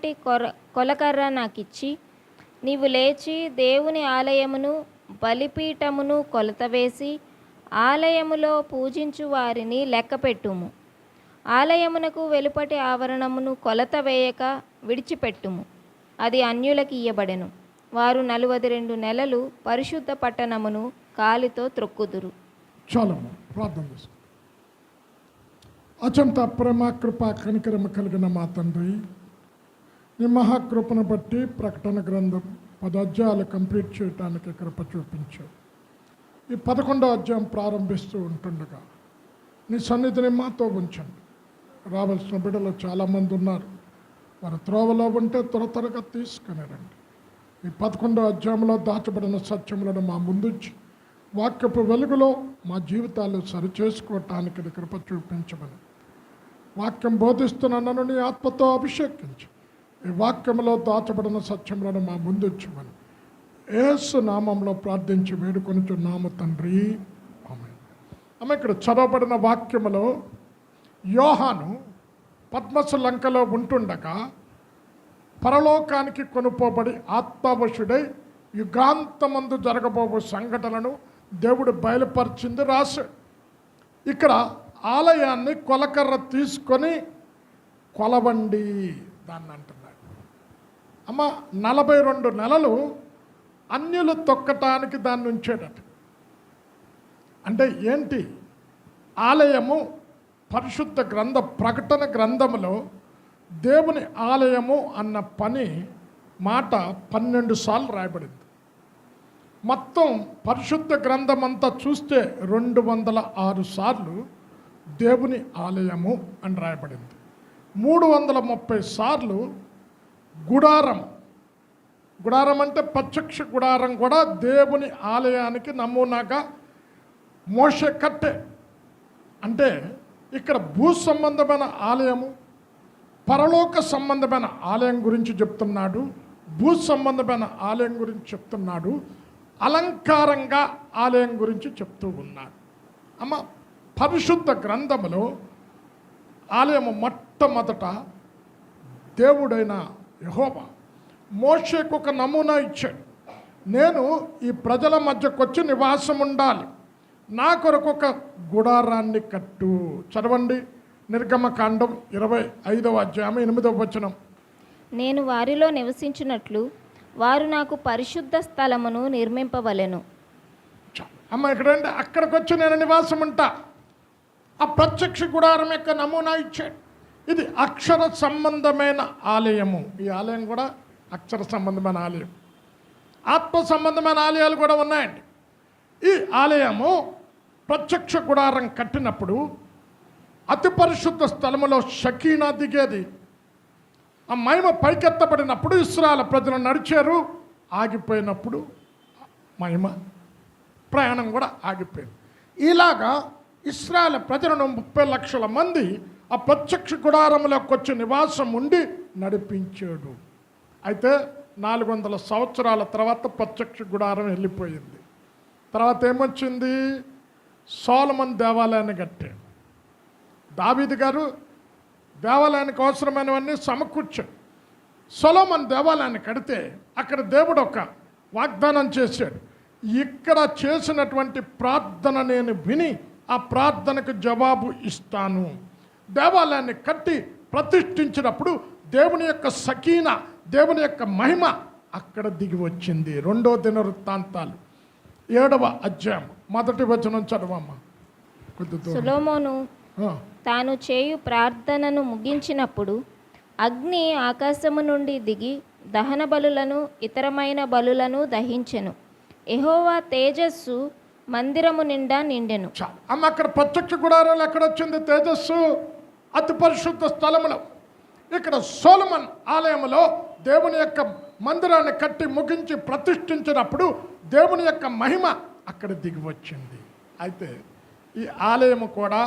పొట్టి కొలకర్ర నాకిచ్చి, నీవు లేచి దేవుని ఆలయమును బలిపీఠమును కొలతవేసి ఆలయములో పూజించు వారిని లెక్కపెట్టుము. ఆలయమునకు వెలుపటి ఆవరణమును కొలత వేయక విడిచిపెట్టుము. అది అన్యులకు ఇయ్యబడెను. వారు 42 నెలలు పరిశుద్ధ పట్టణమును కాలితో త్రొక్కుదురు. చాలమ్మ, ప్రార్థన చేసుకో. అచంత ప్రేమ కృప కనికరమ కలిగిన మా తండ్రి, నీ మహాకృపను బట్టి ప్రకటన గ్రంథం 10 అధ్యాయాలు కంప్లీట్ చేయడానికి కృప చూపించావు. ఈ 11వ అధ్యాయం ప్రారంభిస్తూ ఉంటుండగా నీ సన్నిధిని మాతో ఉంచండి. రావాల్సిన బిడ్డలు చాలామంది ఉన్నారు. వారు త్రోవలో ఉంటే త్వరగా తీసుకుని రండి. ఈ 11వ అధ్యాయంలో దాచబడిన సత్యములను మా ముందుంచి వాక్యపు వెలుగులో మా జీవితాలు సరిచేసుకోవటానికి నీ కృప చూపించమని, వాక్యం బోధిస్తున్న నన్ను నీ ఆత్మతో అభిషేకించి ఈ వాక్యంలో దాచబడిన సత్యములను మా ముందుంచమని యేసు నామంలో ప్రార్థించి వేడుకొనుచున్నాము తండ్రి, ఆమేన్. ఆమె ఇక్కడ చదవబడిన వాక్యములో యోహాను పద్మసు లంకలో ఉంటుండగా పరలోకానికి కొనుపోబడి ఆత్మవశుడై యుగాంతమందు జరగబోవు సంఘటనను దేవుడు బయలుపరిచింది రాశాడు. ఇక్కడ ఆలయాన్ని కొలకర్ర తీసుకొని కొలవండి దాన్ని అంటున్నాడు. అమ్మ, 42 నెలలు అన్యులు తొక్కటానికి దాన్ని ఉంచేటట్టు. అంటే ఏంటి? ఆలయము పరిశుద్ధ గ్రంథ ప్రకటన గ్రంథములో దేవుని ఆలయము అన్న మాట 12 సార్లు రాయబడింది. మొత్తం పరిశుద్ధ గ్రంథం అంతా చూస్తే 206 సార్లు దేవుని ఆలయము అని రాయబడింది. 330 సార్లు గుడారం అంటే ప్రత్యక్ష గుడారం కూడా దేవుని ఆలయానికి నమూనాగా మోషే కట్టే. అంటే ఇక్కడ భూ సంబంధమైన ఆలయము, పరలోక సంబంధమైన ఆలయం గురించి చెప్తున్నాడు, భూ సంబంధమైన ఆలయం గురించి చెప్తున్నాడు, అలంకారంగా ఆలయం గురించి చెప్తూ ఉన్నాడు. అమ్మ, పరిశుద్ధ గ్రంథములో ఆలయము మొట్టమొదట దేవుడైన యెహోవా మోషేకు ఒక నమూనా ఇచ్చాడు. నేను ఈ ప్రజల మధ్యకు వచ్చి నివాసం ఉండాలి, నా కొరకు ఒక గుడారాన్ని కట్టు. చదవండి, నిర్గమకాండం 25వ అధ్యాయం 8వ వచనం. నేను వారిలో నివసించినట్లు వారు నాకు పరిశుద్ధ స్థలమును నిర్మింపవలెను. అమ్మ, ఇక్కడంటే అక్కడికి వచ్చి నేను నివాసం ఉంటా. ఆ ప్రత్యక్ష గుడారం యొక్క నమూనా ఇచ్చాడు. ఇది అక్షర సంబంధమైన ఆలయము. ఈ ఆలయం కూడా అక్షర సంబంధమైన ఆలయం. ఆత్మ సంబంధమైన ఆలయాలు కూడా ఉన్నాయండి. ఈ ఆలయము ప్రత్యక్ష గుడారం కట్టినప్పుడు అతి పరిశుద్ధ స్థలములో షకీనా దిగేది. ఆ మహిమ పైకెత్తబడినప్పుడు ఇశ్రాయేలు ప్రజలు నడిచారు, ఆగిపోయినప్పుడు మహిమ ప్రయాణం కూడా ఆగిపోయింది. ఇలాగా ఇశ్రాయేలు ప్రజలను 30 లక్షల మంది ఆ ప్రత్యక్ష గుడారంలోకి వచ్చి నివాసం ఉండి నడిపించాడు. అయితే 400 సంవత్సరాల తర్వాత ప్రత్యక్ష గుడారం వెళ్ళిపోయింది. తర్వాత ఏమొచ్చింది? సొలొమోను దేవాలయాన్ని కట్టాడు. దావీదు గారు దేవాలయానికి అవసరమైనవన్నీ సమకూర్చాడు. సొలొమోను దేవాలయాన్ని కడితే అక్కడ దేవుడు ఒక వాగ్దానం చేశాడు. ఇక్కడ చేసినటువంటి ప్రార్థన నేను విని ఆ ప్రార్థనకు జవాబు ఇస్తాను. దేవాలయాన్ని కట్టి ప్రతిష్ఠించినప్పుడు దేవుని యొక్క సకీనా, దేవుని యొక్క మహిమ అక్కడ దిగి వచ్చింది. 2వ దినవృత్తాంతాలు 7వ అధ్యాయం 1వ వచనం చదవమ్మా. సొలొమోను తాను చేయు ప్రార్థనను ముగించినప్పుడు అగ్ని ఆకాశము నుండి దిగి దహన బలులను ఇతరమైన బలులను దహించెను. యెహోవా తేజస్సు మందిరము నిండా నిండెను. అమ్మ, అక్కడ ప్రత్యక్ష గుడారాలు ఎక్కడ వచ్చింది? తేజస్సు అతి పరిశుద్ధ స్థలములో. ఇక్కడ సొలొమోను ఆలయంలో దేవుని యొక్క మందిరాన్ని కట్టి ముగించి ప్రతిష్ఠించినప్పుడు దేవుని యొక్క మహిమ అక్కడ దిగి వచ్చింది. అయితే ఈ ఆలయము కూడా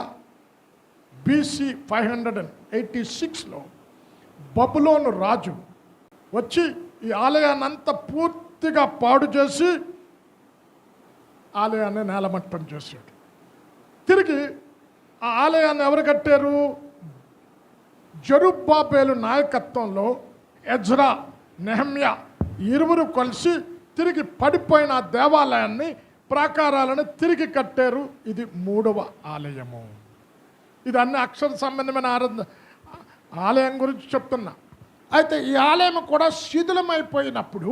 BC 586లో బబులోను రాజు వచ్చి ఈ ఆలయాన్ని అంతా పూర్తిగా పాడు చేసి ఆలయాన్ని నేలమట్టం చేశాడు. తిరిగి ఆ ఆలయాన్ని ఎవరు కట్టారు? జెరుబ్బాబెలు నాయకత్వంలో ఎజ్రా, నెహమ్యా ఇరువురు కలిసి తిరిగి పడిపోయిన ఆ దేవాలయాన్ని, ప్రాకారాలను తిరిగి కట్టారు. ఇది 3వ ఆలయము. ఇది అన్ని అక్షర సంబంధమైన ఆలయం గురించి చెప్తున్నా. అయితే ఈ ఆలయం కూడా శిథిలమైపోయినప్పుడు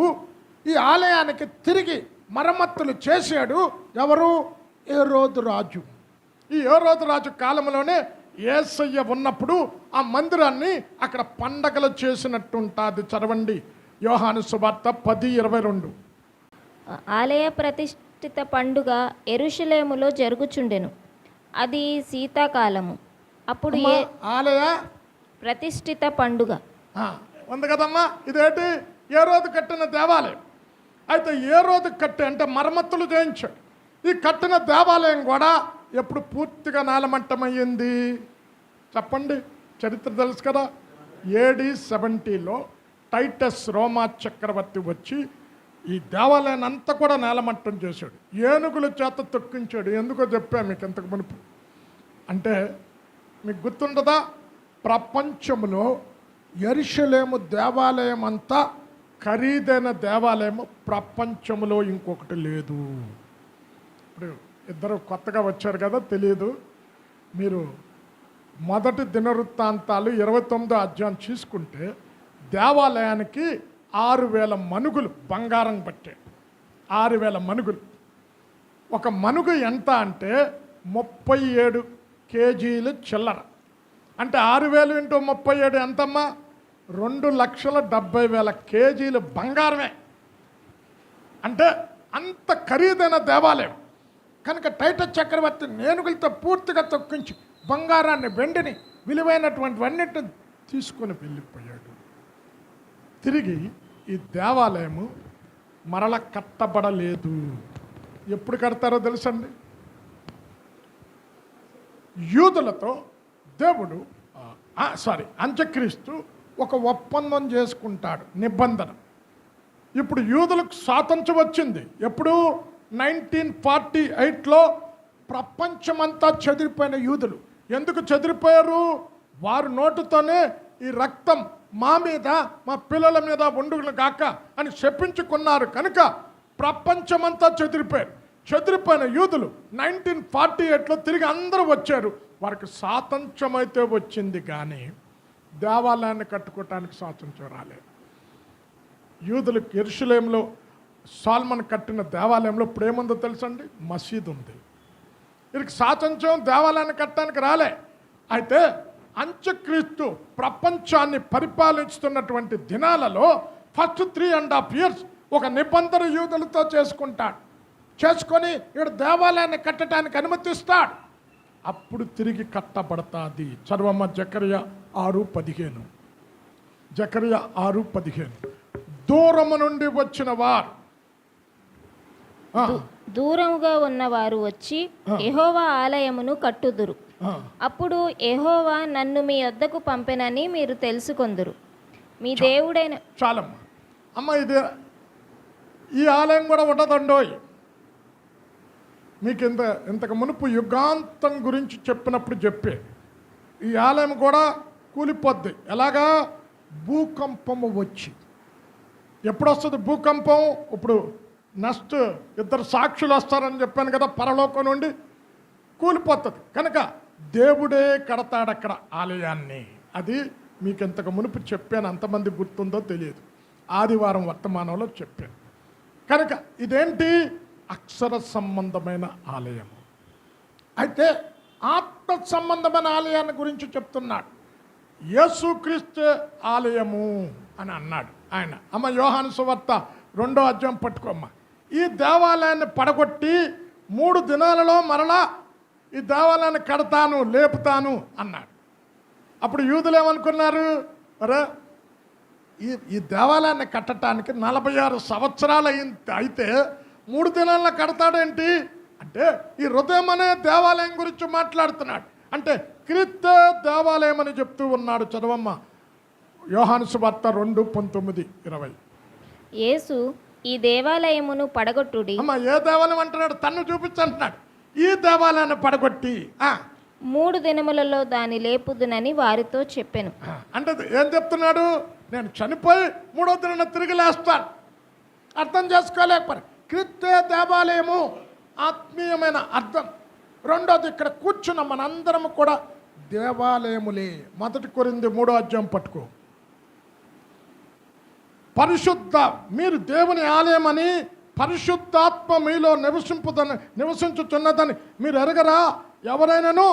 ఈ ఆలయానికి తిరిగి మరమ్మతులు చేశాడు ఎవరు? హేరోదు రాజు. ఈ హేరోదు రాజు కాలంలోనే యేసయ్య ఉన్నప్పుడు ఆ మందిరాన్ని అక్కడ పండగలు చేసినట్టుంటుంది. చదవండి యోహాను సువార్త 10:22. ఆలయ ప్రతిష్ఠిత పండుగ యెరూషలేములో జరుగుచుండెను. అది శీతాకాలము. అప్పుడు ఆలయ ప్రతిష్ఠిత పండుగ ఉంది కదమ్మా. ఇదేంటి? హేరోదు కట్టిన దేవాలయం. అయితే హేరోదు కట్టి అంటే మరమ్మతులు చేయించాడు. ఈ కట్టిన దేవాలయం కూడా ఎప్పుడు పూర్తిగా నేలమట్టమయ్యింది చెప్పండి? చరిత్ర తెలుసు కదా. AD 70లో టైటస్ రోమా చక్రవర్తి వచ్చి ఈ దేవాలయాన్ని అంతా కూడా నేలమట్టం చేశాడు. ఏనుగుల చేత తొక్కించాడు. ఎందుకో చెప్పాను మీకు ఇంతకు మునుపు. అంటే మీకు గుర్తుండదా? ప్రపంచంలో యెరూషలేము దేవాలయం అంతా ఖరీదైన దేవాలయము ప్రపంచంలో ఇంకొకటి లేదు. ఇప్పుడు ఇద్దరు కొత్తగా వచ్చారు కదా, తెలియదు. మీరు మొదటి దినవృత్తాంతాలు 29వ అధ్యాయం చూసుకుంటే దేవాలయానికి 6,000 మనుగులు బంగారం పట్టాయి. 6,000 మనుగులు. ఒక మనుగు ఎంత అంటే 37 కేజీలు చిల్లర. అంటే 6,000 × 37 ఎంతమ్మా? 2,70,000 కేజీలు బంగారమే. అంటే అంత ఖరీదైన దేవాలయం కనుక టైటస్ చక్రవర్తి ఏనుగులతో పూర్తిగా తొక్కించి బంగారాన్ని, వెండిని, విలువైనటువంటివన్నిటిని తీసుకొని వెళ్ళిపోయాడు. తిరిగి ఈ దేవాలయము మరల కట్టబడలేదు. ఎప్పుడు కడతారో తెలుసండి? యూదులతో దేవుడు అంత్యక్రీస్తు ఒక ఒప్పందం చేసుకుంటాడు, నిబంధన. ఇప్పుడు యూదులకు స్వాతంత్రం వచ్చింది. ఎప్పుడు? 1948లో ప్రపంచమంతా చెదిరిపోయిన యూదులు ఎందుకు చెదిరిపోయారు? వారు నోటుతోనే ఈ రక్తం మా మీద, మా పిల్లల మీద ఉండును గాక అని చెప్పించుకున్నారు. కనుక ప్రపంచమంతా చెదిరిపోయారు. చెదిరిపోయిన యూదులు 1948లో తిరిగి అందరూ వచ్చారు. వారికి స్వాతంత్రం అయితే వచ్చింది, కానీ దేవాలయాన్ని కట్టుకోవటానికి స్వాతంత్రం రాలేదు. యూదులకు యెరూషలేములో సొలొమోను కట్టిన దేవాలయంలో ఇప్పుడు ఏముందో తెలుసండి? మసీదు ఉంది. వీరికి స్వాతంత్రం దేవాలయాన్ని కట్టడానికి రాలే. అయితే అంత్యక్రీస్తు ప్రపంచాన్ని పరిపాలిస్తున్నటువంటి దినాలలో ఫస్ట్ 3.5 years ఒక నిబంధన యూదులతో చేసుకుంటాడు. చేసుకొని ఇక్కడ దేవాలయాన్ని కట్టడానికి అనుమతిస్తాడు. అప్పుడు తిరిగి కట్టబడతాది. చదవమ్మ జకర్యా 6:15. జకర్యా 6:15. దూరము నుండి వచ్చిన వారు, దూరముగా ఉన్నవారు వచ్చి యెహోవా ఆలయమును కట్టుదురు. అప్పుడు యెహోవా నన్ను మీ వద్దకు పంపెనని మీరు తెలుసుకొందురు. మీ దేవుడైన చాలమ్మా అమ్మ. ఇది ఈ ఆలయం కూడా ఉండదండోయ్. మీకు ఇంతకు మునుపు యుగాంతం గురించి చెప్పినప్పుడు చెప్పే ఈ ఆలయం కూడా కూలిపోద్ది. ఎలాగా? భూకంపము వచ్చి. ఎప్పుడు వస్తుంది భూకంపం? ఇప్పుడు నెక్స్ట్ 2 సాక్షులు వస్తారని చెప్పాను కదా, పరలోకం నుండి కూలిపోతుంది. కనుక దేవుడే కడతాడు అక్కడ ఆలయాన్ని. అది మీకు ఇంతకు మునుపు చెప్పాను, అంతమంది గుర్తుందో తెలియదు. ఆదివారం వర్తమానంలో చెప్పాను. కనుక ఇదేంటి? అక్షర సంబంధమైన ఆలయము. అయితే ఆత్మ సంబంధమైన ఆలయాన్ని గురించి చెప్తున్నాడు. యేసుక్రీస్తు ఆలయము అని అన్నాడు ఆయన. అమ్మ యోహాను సువార్త 2వ అధ్యాయం పట్టుకోమ్మ. ఈ దేవాలయాన్ని పడగొట్టి 3 దినాలలో మరలా ఈ దేవాలయాన్ని కడతాను, లేపుతాను అన్నాడు. అప్పుడు యూదులు ఏమనుకున్నారు? అరే ఈ దేవాలయాన్ని కట్టడానికి 46 సంవత్సరాలు అయితే 3 దినాల్లో కడతాడేంటి అంటే, ఈ హృదయం అనే దేవాలయం గురించి మాట్లాడుతున్నాడు. అంటే క్రీస్తు దేవాలయం అని చెప్తూ ఉన్నాడు. చదవమ్మ యోహాను సువార్త 2:19-20. యేసు ఈ దేవాలయమును పడగొట్టుడి. అమ్మ ఏ దేవాలయం అంటున్నాడు? తన్ను చూపించంటున్నాడు. ఈ దేవాలయాన్ని పడగొట్టి 3 దినములలో దాన్ని లేపుదునని వారితో చెప్పాను. అంటే ఏం చెప్తున్నాడు? నేను చనిపోయి మూడో దినాన తిరిగి లేస్తాను. అర్థం చేసుకోలేకపోయి క్రీస్తే దేవాలయము ఆత్మీయమైన అర్థం. రెండోది ఇక్కడ కూర్చున్న మనందరం కూడా దేవాలయములే. 1 కొరింథీ 3 పట్టుకో. పరిశుద్ధ, మీరు దేవుని ఆలయమని, పరిశుద్ధాత్మ మీలో నివసించుతున్నదని మీరు ఎరగరా? ఎవరైనాను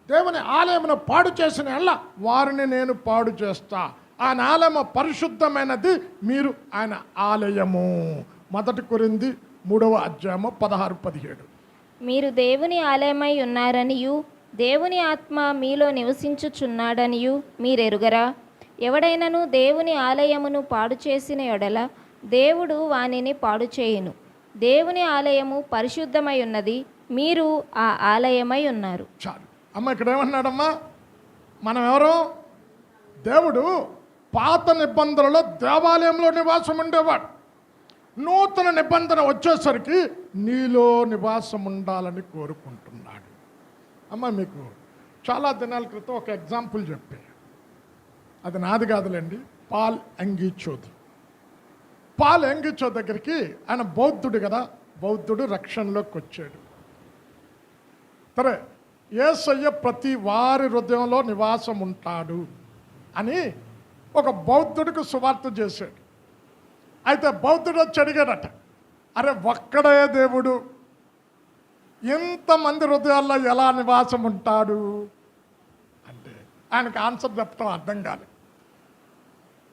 దేవుని ఆలయమును పాడు చేసిన ఎల్ల వారిని నేను పాడు చేస్తా. ఆయన ఆలయము పరిశుద్ధమైనది, మీరు ఆయన ఆలయము. 1 కొరింథీ 3 16-17. మీరు దేవుని ఆలయమై ఉన్నారనియు దేవుని ఆత్మ మీలో నివసించుచున్నాడనియు మీరెరుగరా? ఎవడైనను దేవుని ఆలయమును పాడు చేసిన ఎడల దేవుడు వానిని పాడు చేయును. దేవుని ఆలయము పరిశుద్ధమై ఉన్నది, మీరు ఆ ఆలయమై ఉన్నారు. చాలు అమ్మ. ఇక్కడ ఏమన్నాడమ్మా? మనం ఎవరు? దేవుడు పాత నిబంధనలో దేవాలయంలో నివాసం ఉండేవాడు. నూతన నిబంధన వచ్చేసరికి నీలో నివాసం ఉండాలని కోరుకుంటున్నాడు. అమ్మ, మీకు చాలా దినాల క్రితం ఒక ఎగ్జాంపుల్ చెప్పే, అది నాది కాదులేండి. పాల్ ఎంగిచోది. పాల్ ఎంగిచో దగ్గరికి, ఆయన బౌద్ధుడు కదా, బౌద్ధుడు రక్షణలోకి వచ్చాడు. సరే, యేసయ్య ప్రతి వారి హృదయంలో నివాసం ఉంటాడు అని ఒక బౌద్ధుడికి సువార్త చేశాడు. అయితే బౌద్ధుడు వచ్చి అడిగాడట, అరే ఒక్కడే దేవుడు ఇంతమంది హృదయాల్లో ఎలా నివాసం ఉంటాడు అంటే ఆయనకు ఆన్సర్ చెప్తాం అర్థం కాలేదు.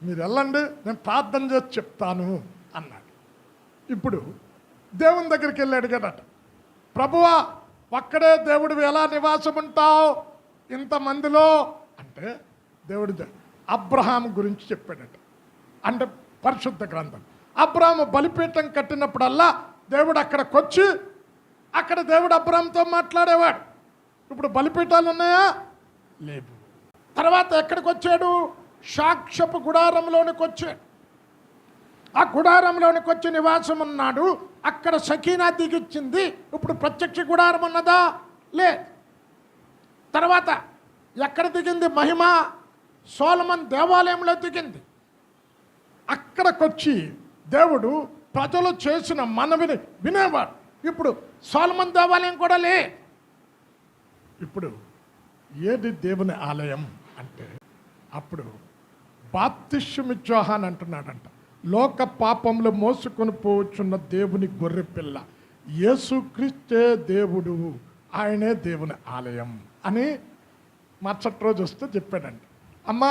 మీరు వెళ్ళండి, నేను ప్రార్థన చేసి చెప్తాను అన్నాడు. ఇప్పుడు దేవుని దగ్గరికి వెళ్ళి అడిగాడట, ప్రభువా ఒక్కడే దేవుడు ఎలా నివాసం ఉంటావు ఇంతమందిలో అంటే దేవుడు అబ్రహాం గురించి చెప్పాడట. అంటే పరిశుద్ధ గ్రంథం, అబ్రహాము బలిపీఠం కట్టినప్పుడల్లా దేవుడు అక్కడికి వచ్చి అక్కడ దేవుడు అబ్రహాంతో మాట్లాడేవాడు. ఇప్పుడు బలిపీఠాలు ఉన్నాయా? లేవు. తర్వాత ఎక్కడికి వచ్చాడు? సాక్ష్యపు గుడారంలోనికి వచ్చాడు. ఆ గుడారంలోనికి వచ్చి నివాసం ఉన్నాడు. అక్కడ సకీనా దిగిచ్చింది. ఇప్పుడు ప్రత్యక్ష గుడారం ఉన్నదా? లేదు. తర్వాత ఎక్కడ దిగింది మహిమ? సొలొమోను దేవాలయంలో దిగింది. అక్కడికొచ్చి దేవుడు ప్రజలు చేసిన మనవిని వినేవాడు. ఇప్పుడు సొలొమోను దేవాలయం కూడా లే. ఇప్పుడు ఏది దేవుని ఆలయం అంటే అప్పుడు బాప్తిస్మము యోహాను అంటున్నాడంట, లోక పాపములు మోసుకొని పోవచ్చున్న దేవుని గొర్రె పిల్ల యేసుక్రీస్తే దేవుడు, ఆయనే దేవుని ఆలయం అని మరుసటి రోజు వస్తే చెప్పాడంట. అమ్మ,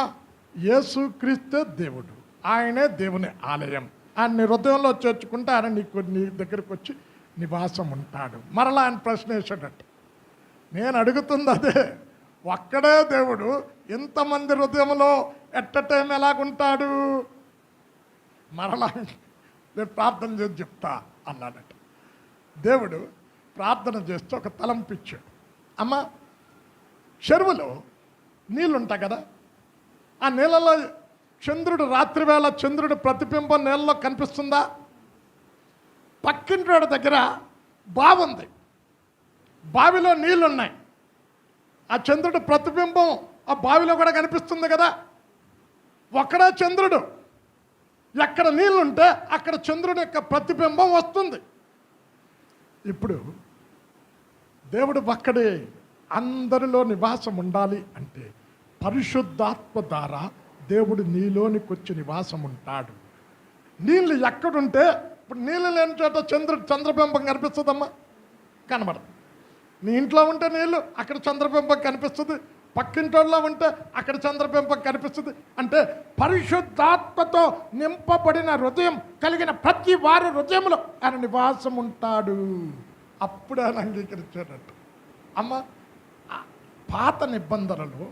యేసుక్రీస్తే దేవుడు, ఆయనే దేవుని ఆలయం. ఆయన హృదయంలో చేర్చుకుంటే ఆయన నీ దగ్గరికి వచ్చి నివాసం ఉంటాడు. మరలా ఆయన ప్రశ్న వేసాడట, నేను అడుగుతుంది అదే, ఒక్కడే దేవుడు ఇంతమంది హృదయంలో ఎట్ టైం ఎలాగుంటాడు? మరలా నేను ప్రార్థన చేసి చెప్తా అన్నాడట. దేవుడు ప్రార్థన చేస్తే ఒక తలంపిచ్చాడు. అమ్మ, చెరువులో నీళ్ళుంటాయి కదా, ఆ నీళ్ళలో చంద్రుడు రాత్రివేళ చంద్రుడి ప్రతిబింబం నీళ్ళలో కనిపిస్తుందా? పక్కింటి వాడి దగ్గర బావి ఉంది, బావిలో నీళ్ళున్నాయి, ఆ చంద్రుడి ప్రతిబింబం ఆ బావిలో కూడా కనిపిస్తుంది కదా. ఒక్కడే చంద్రుడు, ఎక్కడ నీళ్ళుంటే అక్కడ చంద్రుడి యొక్క ప్రతిబింబం వస్తుంది. ఇప్పుడు దేవుడు ఒక్కడే అందరిలో నివాసం ఉండాలి అంటే పరిశుద్ధాత్మ ద్వారా దేవుడు నీలోనికి వచ్చి నివాసం ఉంటాడు. నీళ్ళు ఎక్కడుంటే, ఇప్పుడు నీళ్ళు లేని చోట చంద్రబింబం కనిపిస్తుందమ్మా? కనబడదు. నీ ఇంట్లో ఉంటే నీళ్ళు, అక్కడ చంద్రబింబం కనిపిస్తుంది. పక్కింటోళ్ళలో ఉంటే అక్కడ చంద్రబింబం కనిపిస్తుంది. అంటే పరిశుద్ధాత్మతో నింపబడిన హృదయం కలిగిన ప్రతి వారి హృదయంలో ఆయన నివాసం ఉంటాడు. అప్పుడు ఆయన అంగీకరించాడట. అమ్మ, పాత నిబంధనలో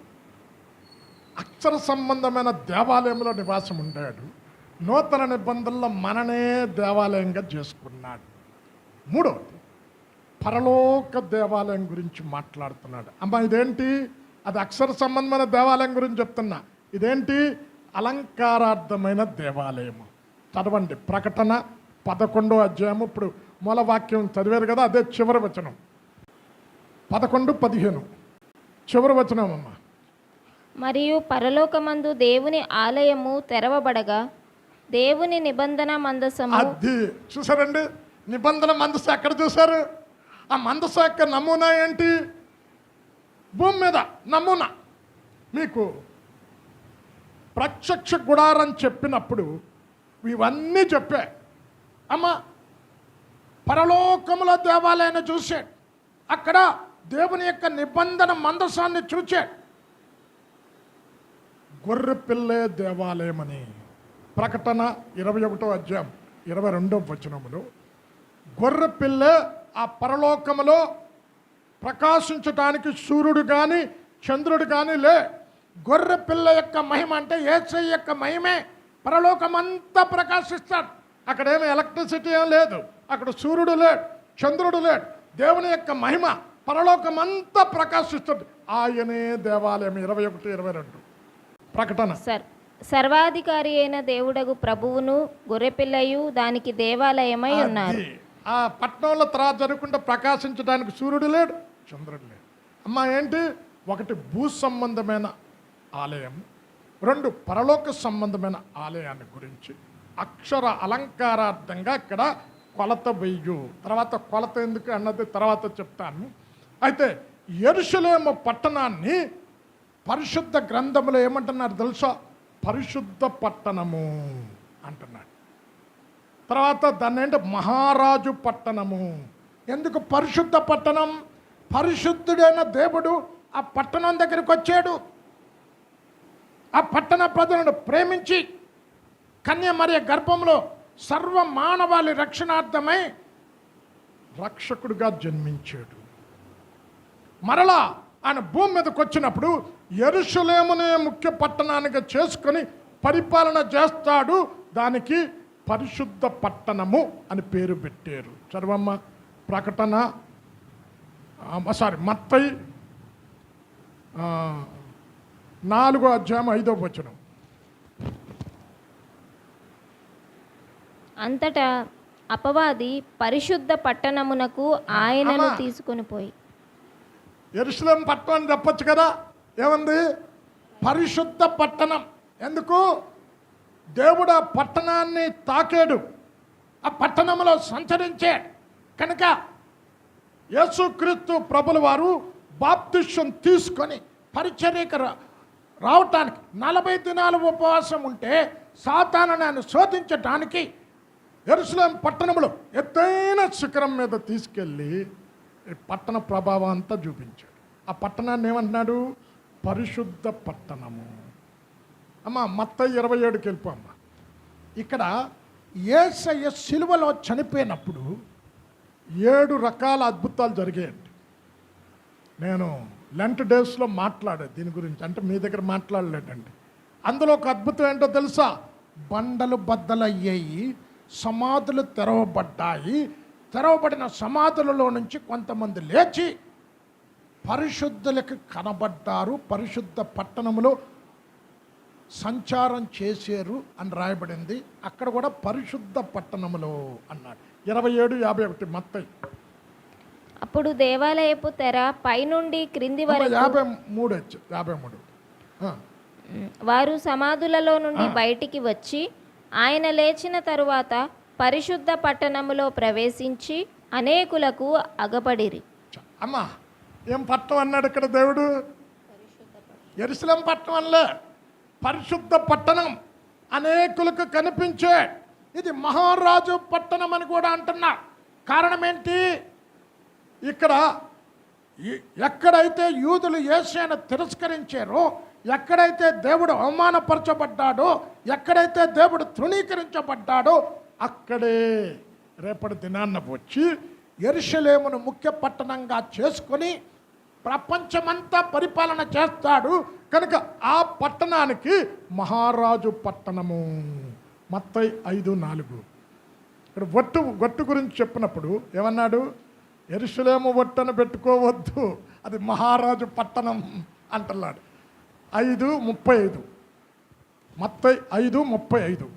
అక్షర సంబంధమైన దేవాలయంలో నివాసం ఉంటాడు. నూతన నిబంధనలో మననే దేవాలయంగా చేసుకున్నాడు. మూడవది, పరలోక దేవాలయం గురించి మాట్లాడుతున్నాడు. అమ్మ, ఇదేంటి? అది అక్షర సంబంధమైన దేవాలయం గురించి చెప్తున్నా. ఇదేంటి? అలంకారార్థమైన దేవాలయము. చదవండి, ప్రకటన 11 ఇప్పుడు మూలవాక్యం చదివారు కదా, అదే చివరి వచనం. 11:15 చివరి వచనం అమ్మ. మరియు పరలోకమందు దేవుని ఆలయము తెరవబడగా దేవుని నిబంధన మందసము అది చూసారండి, నిబంధన మందస ఎక్కడ చూసారు? ఆ మందస యొక్క నమూనా ఏంటి? భూమి మీద నమూనా. మీకు ప్రత్యక్ష గుడారం చెప్పినప్పుడు ఇవన్నీ చెప్పా. అమ్మ పరలోకములో దేవాలయాన్ని చూశాడు, అక్కడ దేవుని యొక్క నిబంధన మందసాన్ని చూచాడు. గొర్రెపిల్లే దేవాలయమని ప్రకటన 21వ అధ్యాయం 22వ వచనములో గొర్రెపిల్లే ఆ పరలోకములో ప్రకాశించటానికి సూర్యుడు కానీ చంద్రుడు కానీ లే. గొర్రె పిల్ల యొక్క మహిమ అంటే యేసయ్య యొక్క మహిమే పరలోకమంతా ప్రకాశిస్తాడు. అక్కడ ఏమి ఎలక్ట్రిసిటీ ఏం లేదు, అక్కడ సూర్యుడు లేడు, చంద్రుడు లేడు. దేవుని యొక్క మహిమ పరలోకమంతా ప్రకాశిస్తుంది. ఆయనే దేవాలయం. 21, 22 ప్రకటన. సర్వాధికారి అయిన దేవుడగు ప్రభువును గొర్రెపిల్లయు దానికి దేవాలయమై ఉన్నారు. అది ఆ పట్టణంలో తర్వాత జరుగుకుంటే ప్రకాశించడానికి సూర్యుడు లేడు, చంద్రుడు లేడు. అమ్మా ఏంటి? ఒకటి భూ సంబంధమైన ఆలయం, 2 పరలోక సంబంధమైన ఆలయాన్ని గురించి అక్షర అలంకారార్థంగా ఇక్కడ కొలత వెయ్యు. తర్వాత కొలత ఎందుకు అన్నది తర్వాత చెప్తాను. అయితే యెరూషలేము పట్టణాన్ని పరిశుద్ధ గ్రంథములో ఏమంటున్నారు తెలుసా? పరిశుద్ధ పట్టణము అంటున్నాడు. తర్వాత దాన్ని ఏంటి? మహారాజు పట్టణము. ఎందుకు పరిశుద్ధ పట్టణం? పరిశుద్ధుడైన దేవుడు ఆ పట్టణం దగ్గరికి వచ్చాడు. ఆ పట్టణ ప్రజలను ప్రేమించి కన్య మరియ గర్భంలో సర్వ మానవాళి రక్షణార్థమై రక్షకుడిగా జన్మించాడు. మరలా ఆయన భూమి మీదకి వచ్చినప్పుడు యెరూషలేమునే ముఖ్య పట్టణానికి చేసుకొని పరిపాలన చేస్తాడు. దానికి పరిశుద్ధ పట్టణము అని పేరు పెట్టారు. చదవమ్మ ప్రకటన మత్తయి 4వ అధ్యాయం 5వ వచనం. అంతటా అపవాది పరిశుద్ధ పట్టణమునకు ఆయనను తీసుకొని పోయి. యెరూషలేము పట్టణం అని చెప్పొచ్చు కదా, ఏముంది? పరిశుద్ధ పట్టణం. ఎందుకు? దేవుడు ఆ పట్టణాన్ని తాకాడు, ఆ పట్టణంలో సంచరించాడు. కనుక యేసుక్రీస్తు ప్రభుల వారు బాప్తిష్యం తీసుకొని పరిచర్యకు రావటానికి 40 దినాలు ఉపవాసం ఉంటే సాతానుని ఆయన శోధించటానికి యెరూషలేము పట్టణంలో ఎత్తైన శిఖరం మీద తీసుకెళ్ళి పట్టణ ప్రభావం అంతా చూపించాడు. ఆ పట్టణాన్ని ఏమంటున్నాడు? పరిశుద్ధ పట్టణము. అమ్మ మత్తయి 27కి వెళ్ళిపోమ్మ. ఇక్కడ యేసయ్య సిలువలో చనిపోయినప్పుడు 7 రకాల అద్భుతాలు జరిగాయండి. నేను లెంట్ డేస్లో మాట్లాడాను దీని గురించి, అంటే మీ దగ్గర మాట్లాడలేదండి. అందులో ఒక అద్భుతం ఏంటో తెలుసా? బండలు బద్దలయ్యాయి, సమాధులు తెరవబడ్డాయి. తెరవబడిన సమాధులలో నుంచి కొంతమంది లేచి పరిశుద్ధులకు కనబడ్డారు, పరిశుద్ధ పట్టణంలో సంచారం చేశారు అని రాయబడింది. అక్కడ కూడా పరిశుద్ధ పట్టణంలో అన్నాడు. 27:51 మత్తయి. అప్పుడు దేవాలయపు తెర పైనుండి క్రింది వరకు 53. వారు సమాధులలో నుండి బయటికి వచ్చి ఆయన లేచిన తరువాత పరిశుద్ధ పట్టణములో ప్రవేశించి అనేకులకు అగపడిరి. అమ్మా ఏం పట్టణం అన్నాడు ఇక్కడ దేవుడు? యెరూషలేము పట్టణం అనలే, పరిశుద్ధ పట్టణం. అనేకులకు కనిపించే ఇది మహారాజు పట్టణం అని కూడా అంటున్నారు. కారణం ఏంటి? ఇక్కడ ఎక్కడైతే యూదులు యేసును తిరస్కరించారో, ఎక్కడైతే దేవుడు అవమానపరచబడ్డాడో, ఎక్కడైతే దేవుడు తృణీకరించబడ్డాడో అక్కడే రేపటి దినాన్న వచ్చి యెరూషలేమును ముఖ్య పట్టణంగా చేసుకొని ప్రపంచమంతా పరిపాలన చేస్తాడు. కనుక ఆ పట్టణానికి మహారాజు పట్టణము. మత్తయి 5:4. ఇక్కడ ఒట్టు గురించి చెప్పినప్పుడు ఏమన్నాడు? యెరూషలేము ఒట్టను పెట్టుకోవద్దు, అది మహారాజు పట్టణం అంటున్నాడు. 5:35. మత్తయి 5:35.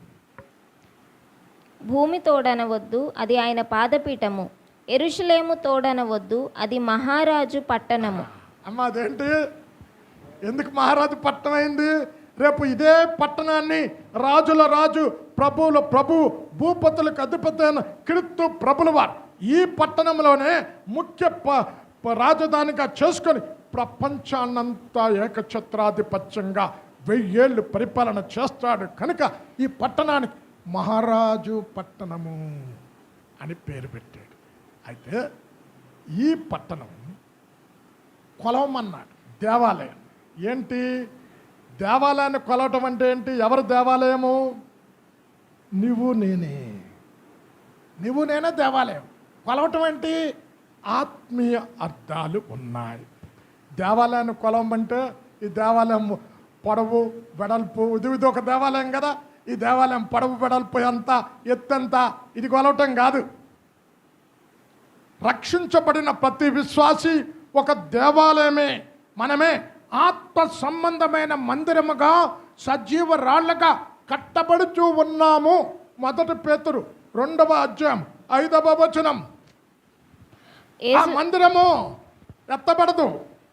భూమి తోడనవద్దు, అది ఆయన పాదపీఠము. యెరూషలేము తోడనవద్దు, అది మహారాజు పట్టణము. అమ్మ అదేంటి? ఎందుకు మహారాజు పట్టణం అయింది? రేపు ఇదే పట్టణాన్ని రాజుల రాజు ప్రభువుల ప్రభు భూపతులకు అధిపతి అయిన క్రీస్తు ప్రభుల వారు ఈ పట్టణంలోనే ముఖ్య రాజధానిగా చేసుకొని ప్రపంచాన్నంతా ఏకఛత్రాధిపత్యంగా 1000 ఏళ్ళు పరిపాలన చేస్తాడు. కనుక ఈ పట్టణానికి మహారాజు పట్టణము అని పేరు పెట్టాడు. అయితే ఈ పట్టణం కొలవమన్నాడు దేవాలయం. ఏంటి దేవాలయాన్ని కొలవటం అంటే ఏంటి? ఎవరు దేవాలయము? నువ్వు నేనే దేవాలయం. కొలవటం ఏంటి? ఆత్మీయ అర్థాలు ఉన్నాయి. దేవాలయాన్ని కొలవమంటే ఈ దేవాలయం పొడవు వెడల్పు ఇది ఒక దేవాలయం కదా. ఈ దేవాలయం పొడవు వెడల్పు ఎంత ఎత్తెంత ఇది కొలవటం కాదు. రక్షించబడిన ప్రతి విశ్వాసి ఒక దేవాలయమే. మనమే ఆత్మ సంబంధమైన మందిరముగా సజీవ రాళ్లగా కట్టబడుతూ ఉన్నాము. 1 పేతురు 2వ అధ్యాయం 5వ వచనం. ఆ మందిరము ఎత్తబడదు.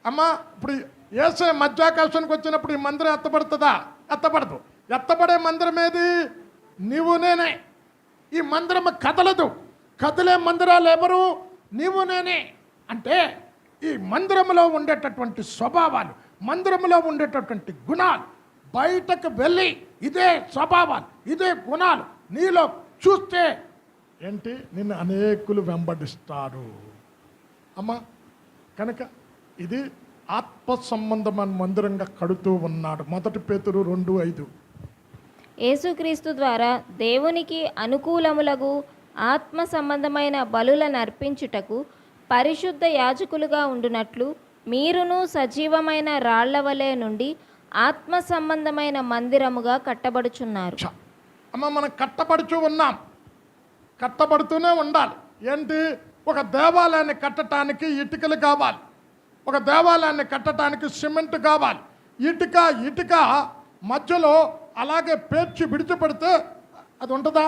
అమ్మా ఇప్పుడు యేసే మధ్యాకాశానికి వచ్చినప్పుడు ఈ మందిరం ఎత్తబడుతుందా? ఎత్తబడదు. ఎత్తబడే మందిరం ఏది? నీవు నేనే. ఈ మందిరం కదలదు. కదిలే మందిరాలు ఎవరు? నీవు నేనే. అంటే ఈ మందిరంలో ఉండేటటువంటి స్వభావాలు, మందిరంలో ఉండేటటువంటి గుణాలు బయటకు వెళ్ళి ఇదే స్వభావాలు ఇదే గుణాలు నీలో చూస్తే ఏంటి? నిన్ను అనేకులు వెంబడిస్తారు అమ్మా. కనుక ఇది ఆత్మ సంబంధమైన మందిరంగా కడుతూ ఉన్నాడు. 1 పేతురు 2:5. యేసుక్రీస్తు ద్వారా దేవునికి అనుకూలములగు ఆత్మ సంబంధమైన బలులను అర్పించుటకు పరిశుద్ధ యాజకులుగా ఉండునట్లు మీరును సజీవమైన రాళ్ల వలె నుండి ఆత్మ సంబంధమైన మందిరముగా కట్టబడుచున్నారు. అమ్మ మనం కట్టబడుచూ ఉన్నాం. కట్టబడుతూనే ఉండాలి. ఏంటి? ఒక దేవాలయాన్ని కట్టడానికి ఇటుకలు కావాలి. ఒక దేవాలయాన్ని కట్టడానికి సిమెంట్ కావాలి. ఇటుక మధ్యలో అలాగే పేర్చి విడిచిపెడితే అది ఉంటుందా?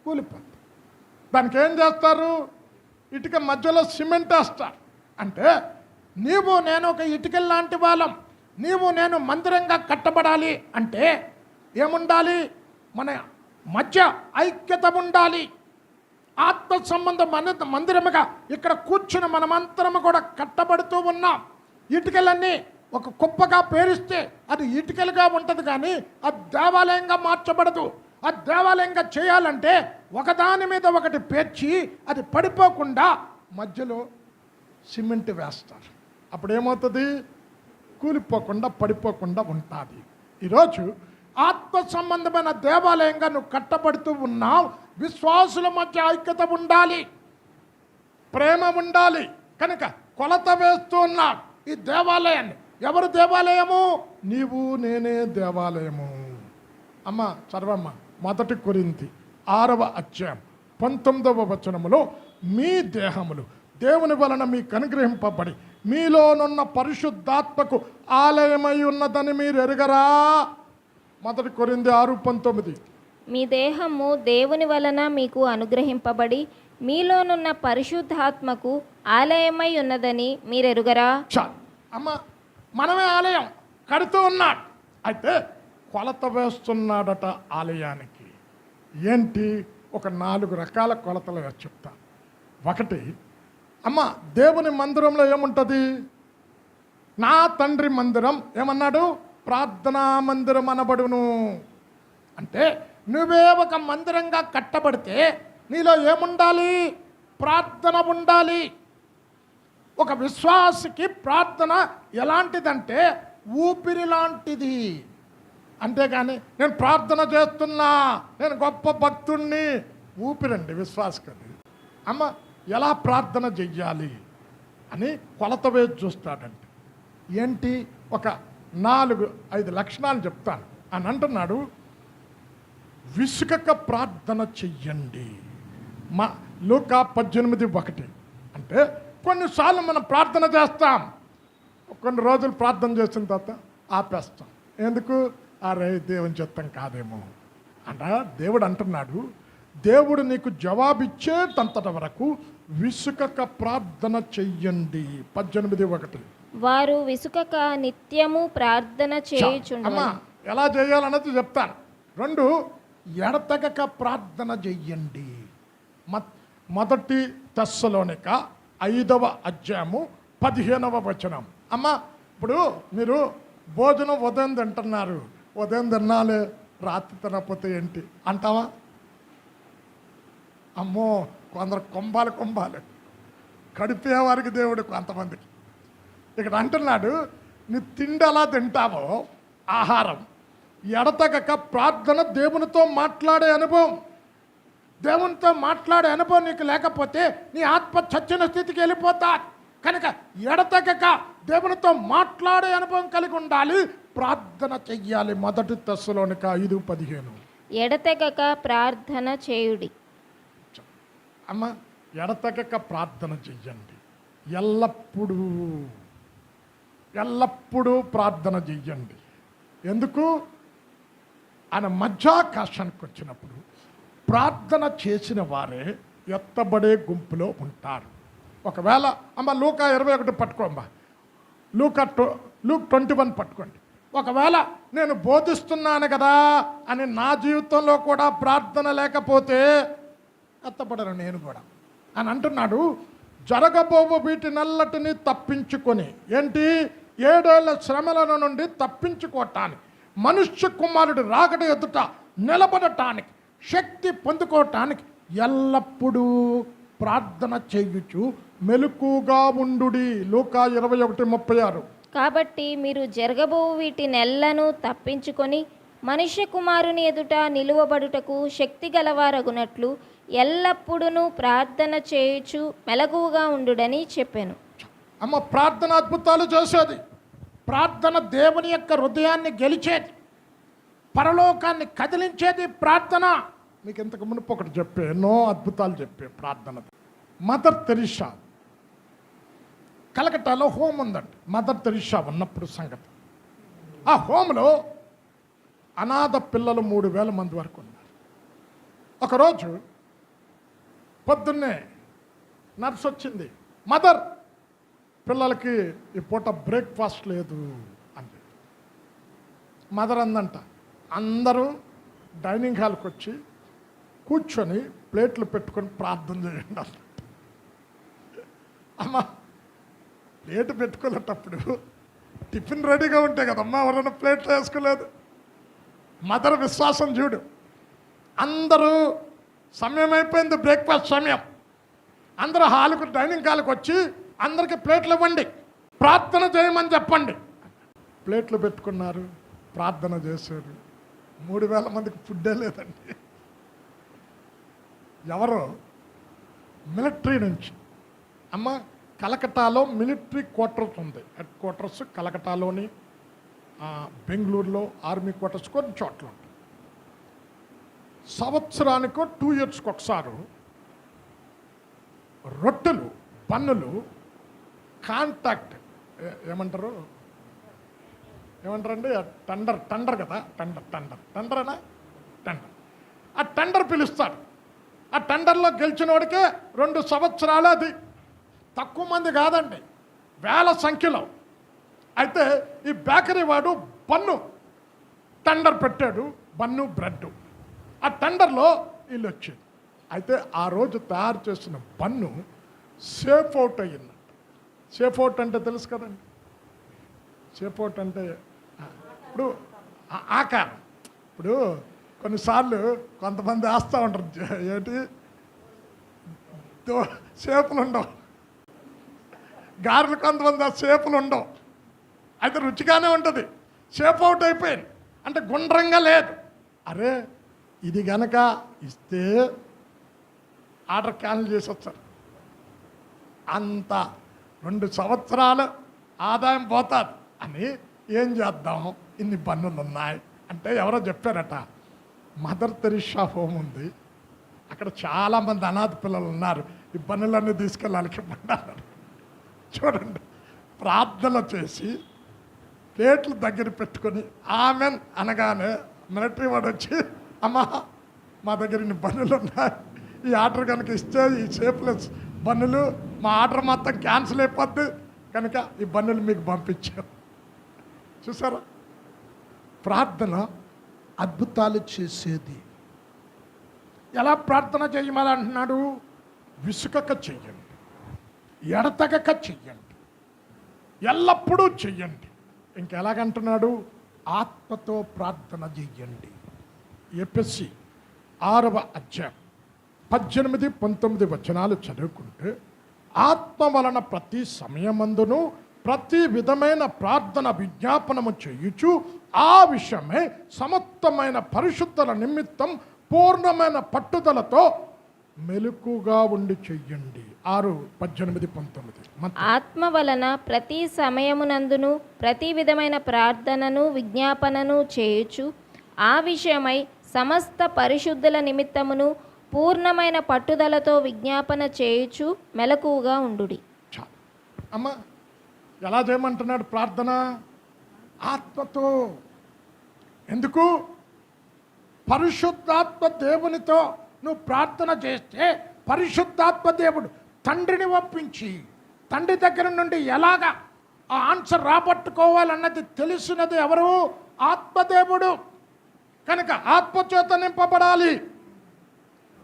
కూలిపోతుంది. దానికి ఏం చేస్తారు? ఇటుక మధ్యలో సిమెంట్ వేస్తారు. అంటే నీవు నేను ఒక ఇటుకల లాంటి వాళ్ళం. నీవు నేను మందిరంగా కట్టబడాలి అంటే ఏముండాలి? మన మధ్య ఐక్యత ఉండాలి. ఆత్మ సంబంధం మందిరముగా ఇక్కడ కూర్చుని మనమంతరము కూడా కట్టబడుతూ ఉన్నాం. ఇటుకలన్నీ ఒక కుప్పగా పేరిస్తే అది ఇటుకలుగా ఉంటుంది, కానీ అది దేవాలయంగా మార్చబడదు. అది దేవాలయంగా చేయాలంటే ఒకదాని మీద ఒకటి పేర్చి అది పడిపోకుండా మధ్యలో సిమెంట్ వేస్తారు. అప్పుడు ఏమవుతుంది? కూలిపోకుండా పడిపోకుండా ఉంటుంది. ఈరోజు ఆత్మ సంబంధమైన దేవాలయంగా నువ్వు కట్టబడుతూ ఉన్నావు. విశ్వాసుల మధ్య ఐక్యత ఉండాలి, ప్రేమ ఉండాలి. కనుక కొలత వేస్తూ ఉన్నావు ఈ దేవాలయాన్ని. ఎవరు దేవాలయము? నీవు నేనే దేవాలయము. అమ్మ చదవమ్మ 1 కొరింథీ 6వ అధ్యాయం 19వ వచనములో మీ దేహములు దేవుని వలన మీకు అనుగ్రహింపబడి మీలోనున్న పరిశుద్ధాత్మకు ఆలయమై ఉన్నదని మీరు ఎరుగరా? 1 కొరింథీ 6:19. మీ దేహము దేవుని వలన మీకు అనుగ్రహింపబడి మీలోనున్న పరిశుద్ధాత్మకు ఆలయమై ఉన్నదని మీరెరుగరా? చాలు అమ్మ, మనమే ఆలయం కడుతూ ఉన్నాడు. అయితే కొలత వేస్తున్నాడట ఆలయానికి. ఏంటి? ఒక 4 రకాల కొలతలు చెప్తాను. 1, అమ్మ దేవుని మందిరంలో ఏముంటుంది? నా తండ్రి మందిరం ఏమన్నాడు? ప్రార్థనా మందిరం అనబడును. అంటే నువ్వే ఒక మందిరంగా కట్టబడితే నీలో ఏముండాలి? ప్రార్థన ఉండాలి. ఒక విశ్వాసికి ప్రార్థన ఎలాంటిదంటే ఊపిరి లాంటిది. అంతేగాని నేను ప్రార్థన చేస్తున్నా, నేను గొప్ప భక్తుణ్ణి, ఊపిరండి విశ్వాసకది. అమ్మ ఎలా ప్రార్థన చెయ్యాలి అని కొలత వేసి చూస్తాడంటే ఏంటి? ఒక 4-5 లక్షణాలు చెప్తాను అని అంటున్నాడు. విసుకక ప్రార్థన చెయ్యండి. లూకా 18:1. అంటే కొన్నిసార్లు మనం ప్రార్థన చేస్తాం, కొన్ని రోజులు ప్రార్థన చేసిన తర్వాత ఆపేస్తాం. ఎందుకు? అరే దేవుని చిత్తం కాదేమో అంట. దేవుడు అంటున్నాడు, దేవుడు నీకు జవాబిచ్చేటంతట వరకు విసుకక ప్రార్థన చెయ్యండి. 18:1. వారు విసుకక నిత్యము ప్రార్థన అమ్మా చేయుచుండవలెను. ఎలా చేయాలన్నది చెప్తాను. 2, ఎడతెగక ప్రార్థన చెయ్యండి. మొదటి తెస్సలోనిక 5వ అధ్యాయము 15వ వచనం. అమ్మా ఇప్పుడు మీరు భోజనం ఉదయం తింటున్నారు, ఉదయం తినాలి రాత్రి తినకపోతే ఏంటి అంటావా? అమ్మో, కొందరు కుంభాలు కడిపేవారికి దేవుడు కొంతమందికి. ఇక్కడ అంటున్నాడు, నీ తిండి ఎలా తింటావో ఆహారం, ఎడతెగక ప్రార్థన, దేవునితో మాట్లాడే అనుభవం. దేవునితో మాట్లాడే అనుభవం నీకు లేకపోతే నీ ఆత్మ చచ్చిన స్థితికి వెళ్ళిపోతా. కనుక ఎడతెగక దేవునితో మాట్లాడే అనుభవం కలిగి ఉండాలి, ప్రార్థన చెయ్యాలి. మొదటి తెస్సలోనిక 5:15. ఎడతెగక ప్రార్థన చేయుడి. అమ్మ, ఎడతెగక ప్రార్థన చెయ్యండి. ఎల్లప్పుడూ ప్రార్థన చెయ్యండి. ఎందుకు? ఆయన మధ్యాకాశానికి వచ్చినప్పుడు ప్రార్థన చేసిన వారే ఎత్తబడే గుంపులో ఉంటారు. ఒకవేళ అమ్మ లూకా 21 పట్టుకోమ్మా, లూక్ 21 పట్టుకోండి. ఒకవేళ నేను బోధిస్తున్నాను కదా అని నా జీవితంలో కూడా ప్రార్థన లేకపోతే ఎత్తబడను నేను కూడా అని అంటున్నాడు. జరగబోవు వీటినల్లటిని తప్పించుకొని, ఏంటి? 7 ఏళ్ల శ్రమల నుండి తప్పించుకోవటానికి, మనుష్య కుమారుడు రాకడ ఎదుట నిలబడటానికి, శక్తి పొందుకోవటానికి ఎల్లప్పుడూ ప్రార్థన చేయుచు మెలకుగా ఉండుడి. లూకా 21:36. కాబట్టి మీరు జరగబో వీటినెల్లను తప్పించుకొని మనుష్య కుమారుని ఎదుట నిలువబడుటకు శక్తి గలవారగునట్లు ఎల్లప్పుడూ ప్రార్థన చేయుచు మెలకువగా ఉండుడని చెప్పాను. అమ్మ, ప్రార్థన అద్భుతాలు చేసేది. ప్రార్థన దేవుని యొక్క హృదయాన్ని గెలిచేది, పరలోకాన్ని కదిలించేది ప్రార్థన. మీకు ఇంతకు మునుపు ఒకటి చెప్పే, ఎన్నో అద్భుతాలు చెప్పే ప్రార్థన. మదర్ తెరీసా కలకట్టాలో హోమ్ ఉందండి. మదర్ తెరీసా ఉన్నప్పుడు సంగతి. ఆ హోమ్లో అనాథ పిల్లలు 3,000 మంది వరకు ఉన్నారు. ఒకరోజు పొద్దున్నే నర్స్ వచ్చింది, మదర్ పిల్లలకి ఈ పూట బ్రేక్ఫాస్ట్ లేదు అంది. మదర్ అందంట, అందరూ డైనింగ్ హాల్కి వచ్చి కూర్చొని ప్లేట్లు పెట్టుకొని ప్రార్థన చేయండి అన్న. అమ్మ, ప్లేట్ పెట్టుకునేటప్పుడు టిఫిన్ రెడీగా ఉంటే కదమ్మా, ఎవరైనా ప్లేట్లు వేసుకోలేదు. మదర్ విశ్వాసం చూడు. అందరూ సమయం అయిపోయింది, బ్రేక్ఫాస్ట్ సమయం. అందరూ డైనింగ్ హాల్కి వచ్చి అందరికి ప్లేట్లు ఇవ్వండి, ప్రార్థన చేయమని చెప్పండి. ప్లేట్లు పెట్టుకున్నారు, ప్రార్థన చేశారు. 3,000 మందికి ఫుడ్డే లేదండి. ఎవరో మిలిటరీ నుంచి, అమ్మ కలకటాలో మిలిటరీ క్వార్టర్స్ ఉంది, హెడ్ క్వార్టర్స్ కలకటాలోని, బెంగళూరులో ఆర్మీ క్వార్టర్స్ కొన్ని చోట్ల ఉంటాయి. సంవత్సరానికో 2 ఇయర్స్కి ఒకసారి రొట్టెలు, పన్నులు, కాంటాక్ట్ ఏమంటారండి, టెండర్ కదా, టెండరేనా, ఆ టెండర్ పిలుస్తారు. ఆ టెండర్లో గెలిచిన వాడికే 2 సంవత్సరాలు. అది తక్కువ మంది కాదండి, వేల సంఖ్యలో. అయితే ఈ బేకరీ వాడు బన్ను టెండర్ పెట్టాడు, బన్ను బ్రెడ్. ఆ టెండర్లో వీళ్ళు వచ్చేది. అయితే ఆ రోజు తయారు చేసిన బన్ను సేఫ్ అవుట్ అయ్యింది. సేఫ్ అవుట్ అంటే తెలుసు కదండి. సేఫ్ అవుట్ అంటే ఇప్పుడు ఆకారం. ఇప్పుడు కొన్నిసార్లు కొంతమంది వేస్తూ ఉంటారు, ఏంటి షేపులు ఉండవు, గారెలు కొంతమంది షేపులు ఉండవు. అయితే రుచిగానే ఉంటుంది. షేప్ అవుట్ అయిపోయింది అంటే గుండ్రంగా లేదు. అరే, ఇది గనక ఇస్తే ఆర్డర్ క్యాన్సిల్ చేసి వచ్చారు. అంత 2 సంవత్సరాలు ఆదాయం పోతుంది అని ఏం చేద్దాం, ఇన్ని పన్నులు ఉన్నాయి అంటే ఎవరో చెప్పారట. మదర్ తెరీసా హోమ్ ఉంది, అక్కడ చాలామంది అనాథ పిల్లలు ఉన్నారు, ఈ పన్నులన్నీ తీసుకెళ్ళాలి పడ్డారు. చూడండి, ప్రార్థన చేసి ప్లేట్లు దగ్గర పెట్టుకొని ఆమెన్ అనగానే మిలిటరీ వాడు వచ్చి, అమ్మా మా దగ్గర ఇన్ని పన్నులు ఉన్నాయి, ఈ ఆర్డర్ కనుక ఇస్తే ఈ షేప్లెస్ పన్నులు మా ఆర్డర్ మొత్తం క్యాన్సిల్ అయిపోద్ది, కనుక ఈ బన్నులు మీకు పంపించాం. చూసారా, ప్రార్థన అద్భుతాలు చేసేది. ఎలా ప్రార్థన చేయమని అంటున్నాడు? విసుకక చెయ్యండి, ఎడతెగక చెయ్యండి, ఎల్లప్పుడూ చెయ్యండి. ఇంకెలాగంటున్నాడు? ఆత్మతో ప్రార్థన చెయ్యండి. ఎఫెసీ 6వ అధ్యాయం 18, 19 వచనాలు చదువుకుంటే, ఆత్మ వలన ప్రతి సమయమందును ప్రతి విధమైన ప్రార్థన విజ్ఞాపనము చేయుచు ఆ విషయమే సమస్తమైన పరిశుద్ధుల నిమిత్తం పూర్ణమైన పట్టుదలతో మెలకుగా ఉండి చెయ్యండి. 6, 18, 19. ఆత్మ వలన ప్రతి సమయమునందును ప్రతి విధమైన ప్రార్థనను విజ్ఞాపనను చేయుచు ఆ విషయమై సమస్త పరిశుద్ధుల నిమిత్తమును పూర్ణమైన పట్టుదలతో విజ్ఞాపన చేయుచు మెలకువగా ఉండుడి. చాలు అమ్మ. ఎలా చేయమంటున్నాడు ప్రార్థన? ఆత్మతో. ఎందుకు? పరిశుద్ధాత్మ దేవునితో నువ్వు ప్రార్థన చేస్తే పరిశుద్ధాత్మ దేవుడు తండ్రిని ఒప్పించి తండ్రి దగ్గర నుండి ఎలాగా ఆ ఆన్సర్ రాబట్టుకోవాలన్నది తెలిసినది ఎవరు? ఆత్మదేవుడు. కనుక ఆత్మచేత నింపబడాలి.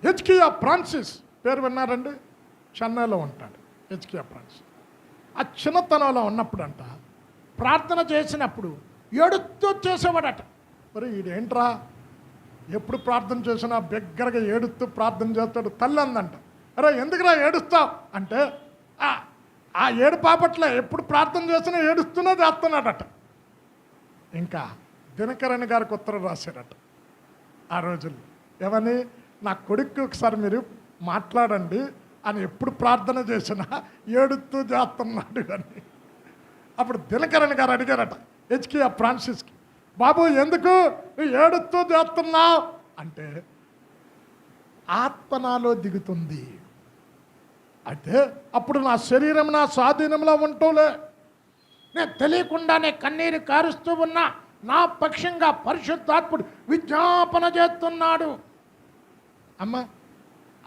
హెచ్కియా ఫ్రాన్సిస్ పేరు విన్నారండి? చెన్నైలో ఉంటాడు హెచ్కియా ఫ్రాన్సిస్. ఆ చిన్నతనంలో ఉన్నప్పుడు అంట ప్రార్థన చేసినప్పుడు ఏడుస్తూ చేసేవాడట. మరి ఈడేంట్రా ఎప్పుడు ప్రార్థన చేసినా బిగ్గరగా ఏడుస్తూ ప్రార్థన చేస్తాడు. తల్లి అందంట, అరే ఎందుకురా ఏడుస్తావు అంటే, ఆ ఏడు పాపట్లే ఎప్పుడు ప్రార్థన చేసినా ఏడుస్తూనే చేస్తున్నాడట. ఇంకా దినకరణ్ గారికి ఉత్తరం రాశాడట ఆ రోజుల్లో. ఏమని? నా కొడుకు ఒకసారి మీరు మాట్లాడండి అని ఎప్పుడు ప్రార్థన చేసినా ఏడుస్తూ చేస్తున్నాడు అని. అప్పుడు దినకరణ్ గారు అడిగారట హెచ్కియా ఫ్రాన్సిస్కి, బాబు ఎందుకు ఏడుస్తూ చేస్తున్నావు అంటే, ఆత్మ నాలో దిగుతుంది, అయితే అప్పుడు నా శరీరం నా స్వాధీనంలో ఉంటూలే, నేను తెలియకుండానే కన్నీరు కారుస్తూ ఉన్నా నా పక్షంగా పరిశుద్ధాత్ముడు విజ్ఞాపన చేస్తున్నాడు. అమ్మ,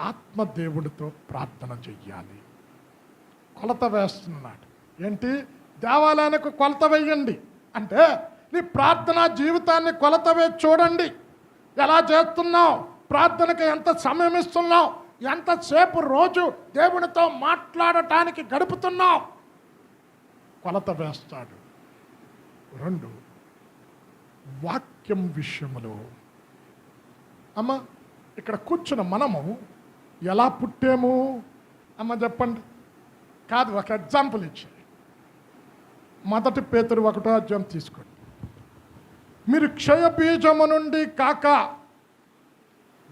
ఆత్మదేవుడితో ప్రార్థన చెయ్యాలి. కొలత వేస్తున్నాడు. ఏంటి? దేవాలయానికి కొలత వేయండి అంటే నీ ప్రార్థనా జీవితాన్ని కొలత వేసి చూడండి. ఎలా చేస్తున్నావు? ప్రార్థనకి ఎంత సమయం ఇస్తున్నావు? ఎంతసేపు రోజు దేవునితో మాట్లాడటానికి గడుపుతున్నావు? కొలత వేస్తాడు. 2, వాక్యం విషయంలో. అమ్మ, ఇక్కడ కూర్చున్న మనము ఎలా పుట్టాము అమ్మ చెప్పండి. కాదు, ఒక ఎగ్జాంపుల్ ఇచ్చి 1 పేతురు 1వ అధ్యాయం తీసుకోండి. మీరు క్షయ బీజము నుండి కాక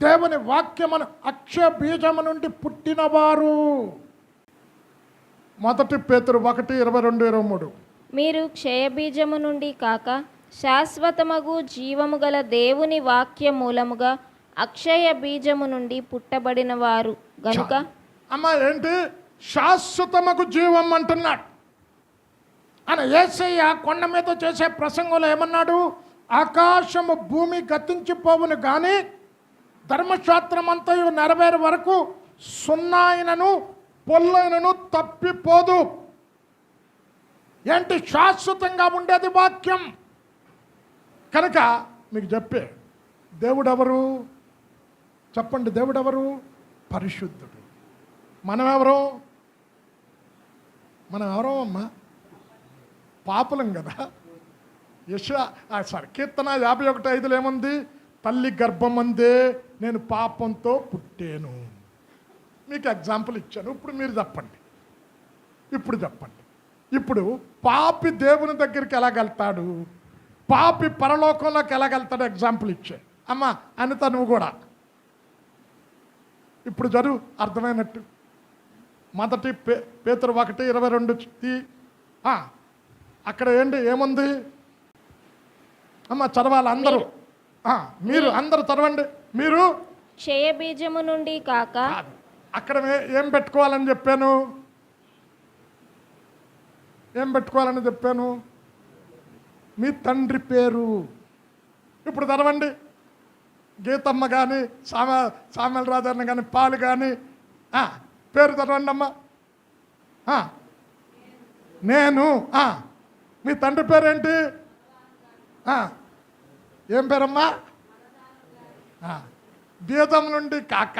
దేవుని వాక్యమును అక్షయ బీజము నుండి పుట్టినవారు. 1 పేతురు 1, 22, 23. మీరు క్షయబీజము నుండి కాక శాశ్వతమగు జీవము గల దేవుని వాక్య మూలముగా అక్షయ బీజము నుండి పుట్టబడిన వారు గనుక. అమ్మ, ఏంటి శాశ్వతమగు జీవం అంటున్నాడు అని యేసయ్య కొండ మీద చేసే ప్రసంగంలో ఏమన్నాడు? ఆకాశము భూమి గతించిపోవును కానీ ధర్మశాస్త్రం అంతయు నెరవేరే వరకు సున్నాయినను పొల్లైనను తప్పిపోదు. ఏంటి? శాశ్వతంగా ఉండేది వాక్యం. కనుక మీకు చెప్పే దేవుడు ఎవరు చెప్పండి? దేవుడు ఎవరు? పరిశుద్ధుడు. మనం ఎవరు అమ్మా? పాపులం కదా. కీర్తన 51:5 ఏముంది? తల్లి గర్భమందే నేను పాపంతో పుట్టాను. మీకు ఎగ్జాంపుల్ ఇచ్చాను. ఇప్పుడు మీరు చెప్పండి. ఇప్పుడు పాపి దేవుని దగ్గరికి ఎలాగెళ్తాడు? పాపి పరలోకంలోకి ఎలాగెళ్తాడు? ఎగ్జాంపుల్ ఇచ్చే అమ్మ. అనిత నువ్వు కూడా ఇప్పుడు చదువు, అర్థమైనట్టు. 1 పేతురు 1, 22. అక్కడ ఏముంది అమ్మ? చదవాలి అందరూ. మీరు అందరూ చదవండి. మీరు క్షయబీజము నుండి కాక. అక్కడ ఏం పెట్టుకోవాలని చెప్పాను? మీ తండ్రి పేరు. ఇప్పుడు చదవండి. గీతమ్మ కానీ సామెల రాజన్న కానీ పాలు కానీ పేరు చదవండి అమ్మా. నేను మీ తండ్రి పేరేంటి? ఏం పేరమ్మా? బీజం నుండి కాక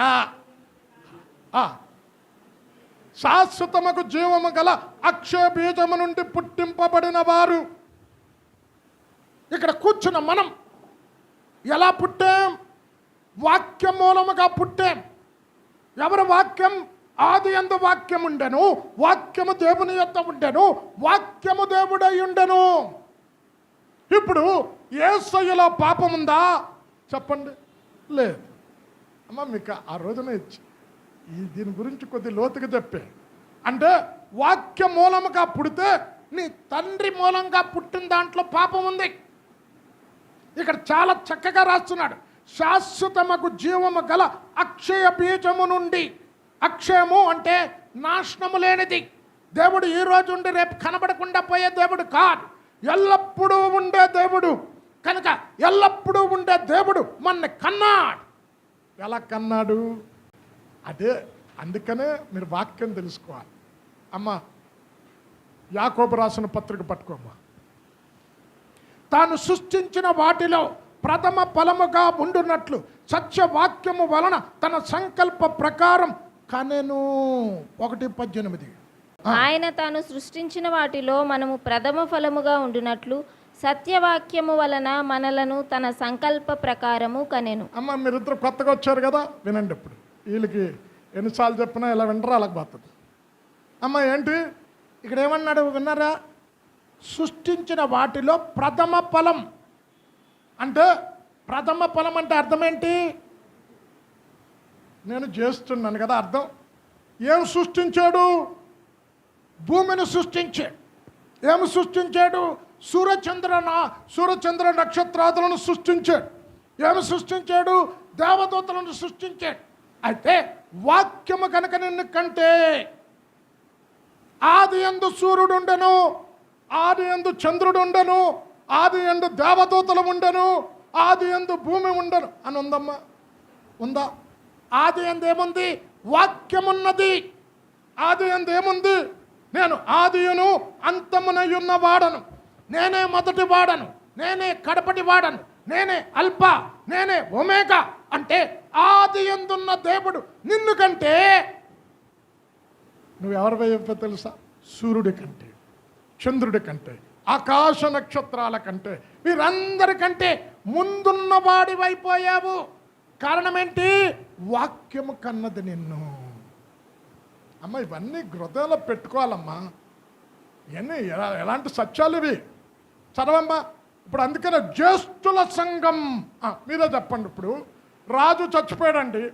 శాశ్వతముకు జీవము గల అక్షయ బీజము నుండి పుట్టింపబడిన వారు. ఇక్కడ కూర్చున్న మనం ఎలా పుట్టాం? వాక్యం మూలముగా పుట్టాం. ఎవరి వాక్యం? ఆది యందు వాక్యం ఉండెను, వాక్యము దేవుని యొద్ద ఉండెను, వాక్యము దేవుడై ఉండెను. ఇప్పుడు యేసయ్యలో పాపం ఉందా చెప్పండి? లేదు. అమ్మ మీకు ఆ రోజున ఇచ్చి దీని గురించి కొద్ది లోతుగా చెప్పే. అంటే వాక్య మూలముగా పుడితే నీ తండ్రి మూలంగా పుట్టిన దాంట్లో పాపం ఉంది. ఇక్కడ చాలా చక్కగా రాస్తున్నాడు. శాశ్వతమకు జీవము గల అక్షయ బీజము నుండి. అక్షయము అంటే నాశనము లేనిది. దేవుడు ఈ రోజు ఉండి రేపు కనబడకుండా పోయే దేవుడు కాదు, ఎల్లప్పుడూ ఉండే దేవుడు. కనుక ఎల్లప్పుడూ ఉండే దేవుడు మనని కన్నాడు. ఎలా కన్నాడు? అదే అందుకనే మీరు వాక్యం తెలుసుకోవాలి. అమ్మ యాకోబు రాసిన పత్రిక పట్టుకోమ్మా. తాను సృష్టించిన వాటిలో ప్రథమ ఫలముగా ఉండునట్లు సత్యవాక్యము వలన తన సంకల్ప ప్రకారం కనెను. 1:18. ఆయన తాను సృష్టించిన వాటిలో మనము ప్రథమ ఫలముగా ఉండునట్లు సత్యవాక్యము వలన మనలను తన సంకల్ప ప్రకారము కనెను. అమ్మ మీరిద్దరు కొత్తగా వచ్చారు కదా, వినండి. ఇప్పుడు వీళ్ళకి ఎన్నిసార్లు చెప్పినా ఇలా వినరా అలాగ పోతుంది. అమ్మ ఏంటి ఇక్కడ ఏమన్నాడు విన్నారా? సృష్టించిన వాటిలో ప్రథమ ఫలం. అంటే ప్రథమ ఫలం అంటే అర్థం ఏంటి? నేను చేస్తున్నాను కదా అర్థం. ఏం సృష్టించాడు? భూమిని సృష్టించాడు. ఏమి సృష్టించాడు? సూర్యచంద్ర నక్షత్రాదులను సృష్టించాడు. ఏమి సృష్టించాడు? దేవదూతలను సృష్టించాడు. అయితే వాక్యము కనుక నిన్ను కంటే ఆది యందు సూర్యుడు ఉండెను, ఆది యందు చంద్రుడు ఉండెను, ఆది యందు దేవదూతలు ఉండెను, ఆది యందు భూమి ఉండెను అని ఉందమ్మా? ఉందా? ఆది యందు ఏముంది? వాక్యమున్నది. ఆది యందు ఏముంది? నేను ఆదియును అంతమునయున్న వాడను, నేనే మొదటి వాడను, నేనే కడపటి వాడను, నేనే అల్ప, నేనే ఒమేగా. అంటే ఆది యందున్న దేవుడు నిన్ను కంటే నువ్వెవరి వైపు తెలుసా? సూర్యుడి కంటే, చంద్రుడి కంటే, ఆకాశ నక్షత్రాల కంటే, వీరందరికంటే ముందున్న వాడివైపోయావు. కారణం ఏంటి? వాక్యము కన్నది నిన్ను. అమ్మ ఇవన్నీ హృదయంలో పెట్టుకోవాలమ్మా. ఇవన్నీ ఎలాంటి సత్యాలు ఇవి? చదవమ్మా. ఇప్పుడు అందుకనే జ్యేష్ఠుల సంఘం. మీరే చెప్పండి. ఇప్పుడు రాజు చచ్చిపోయాడండి.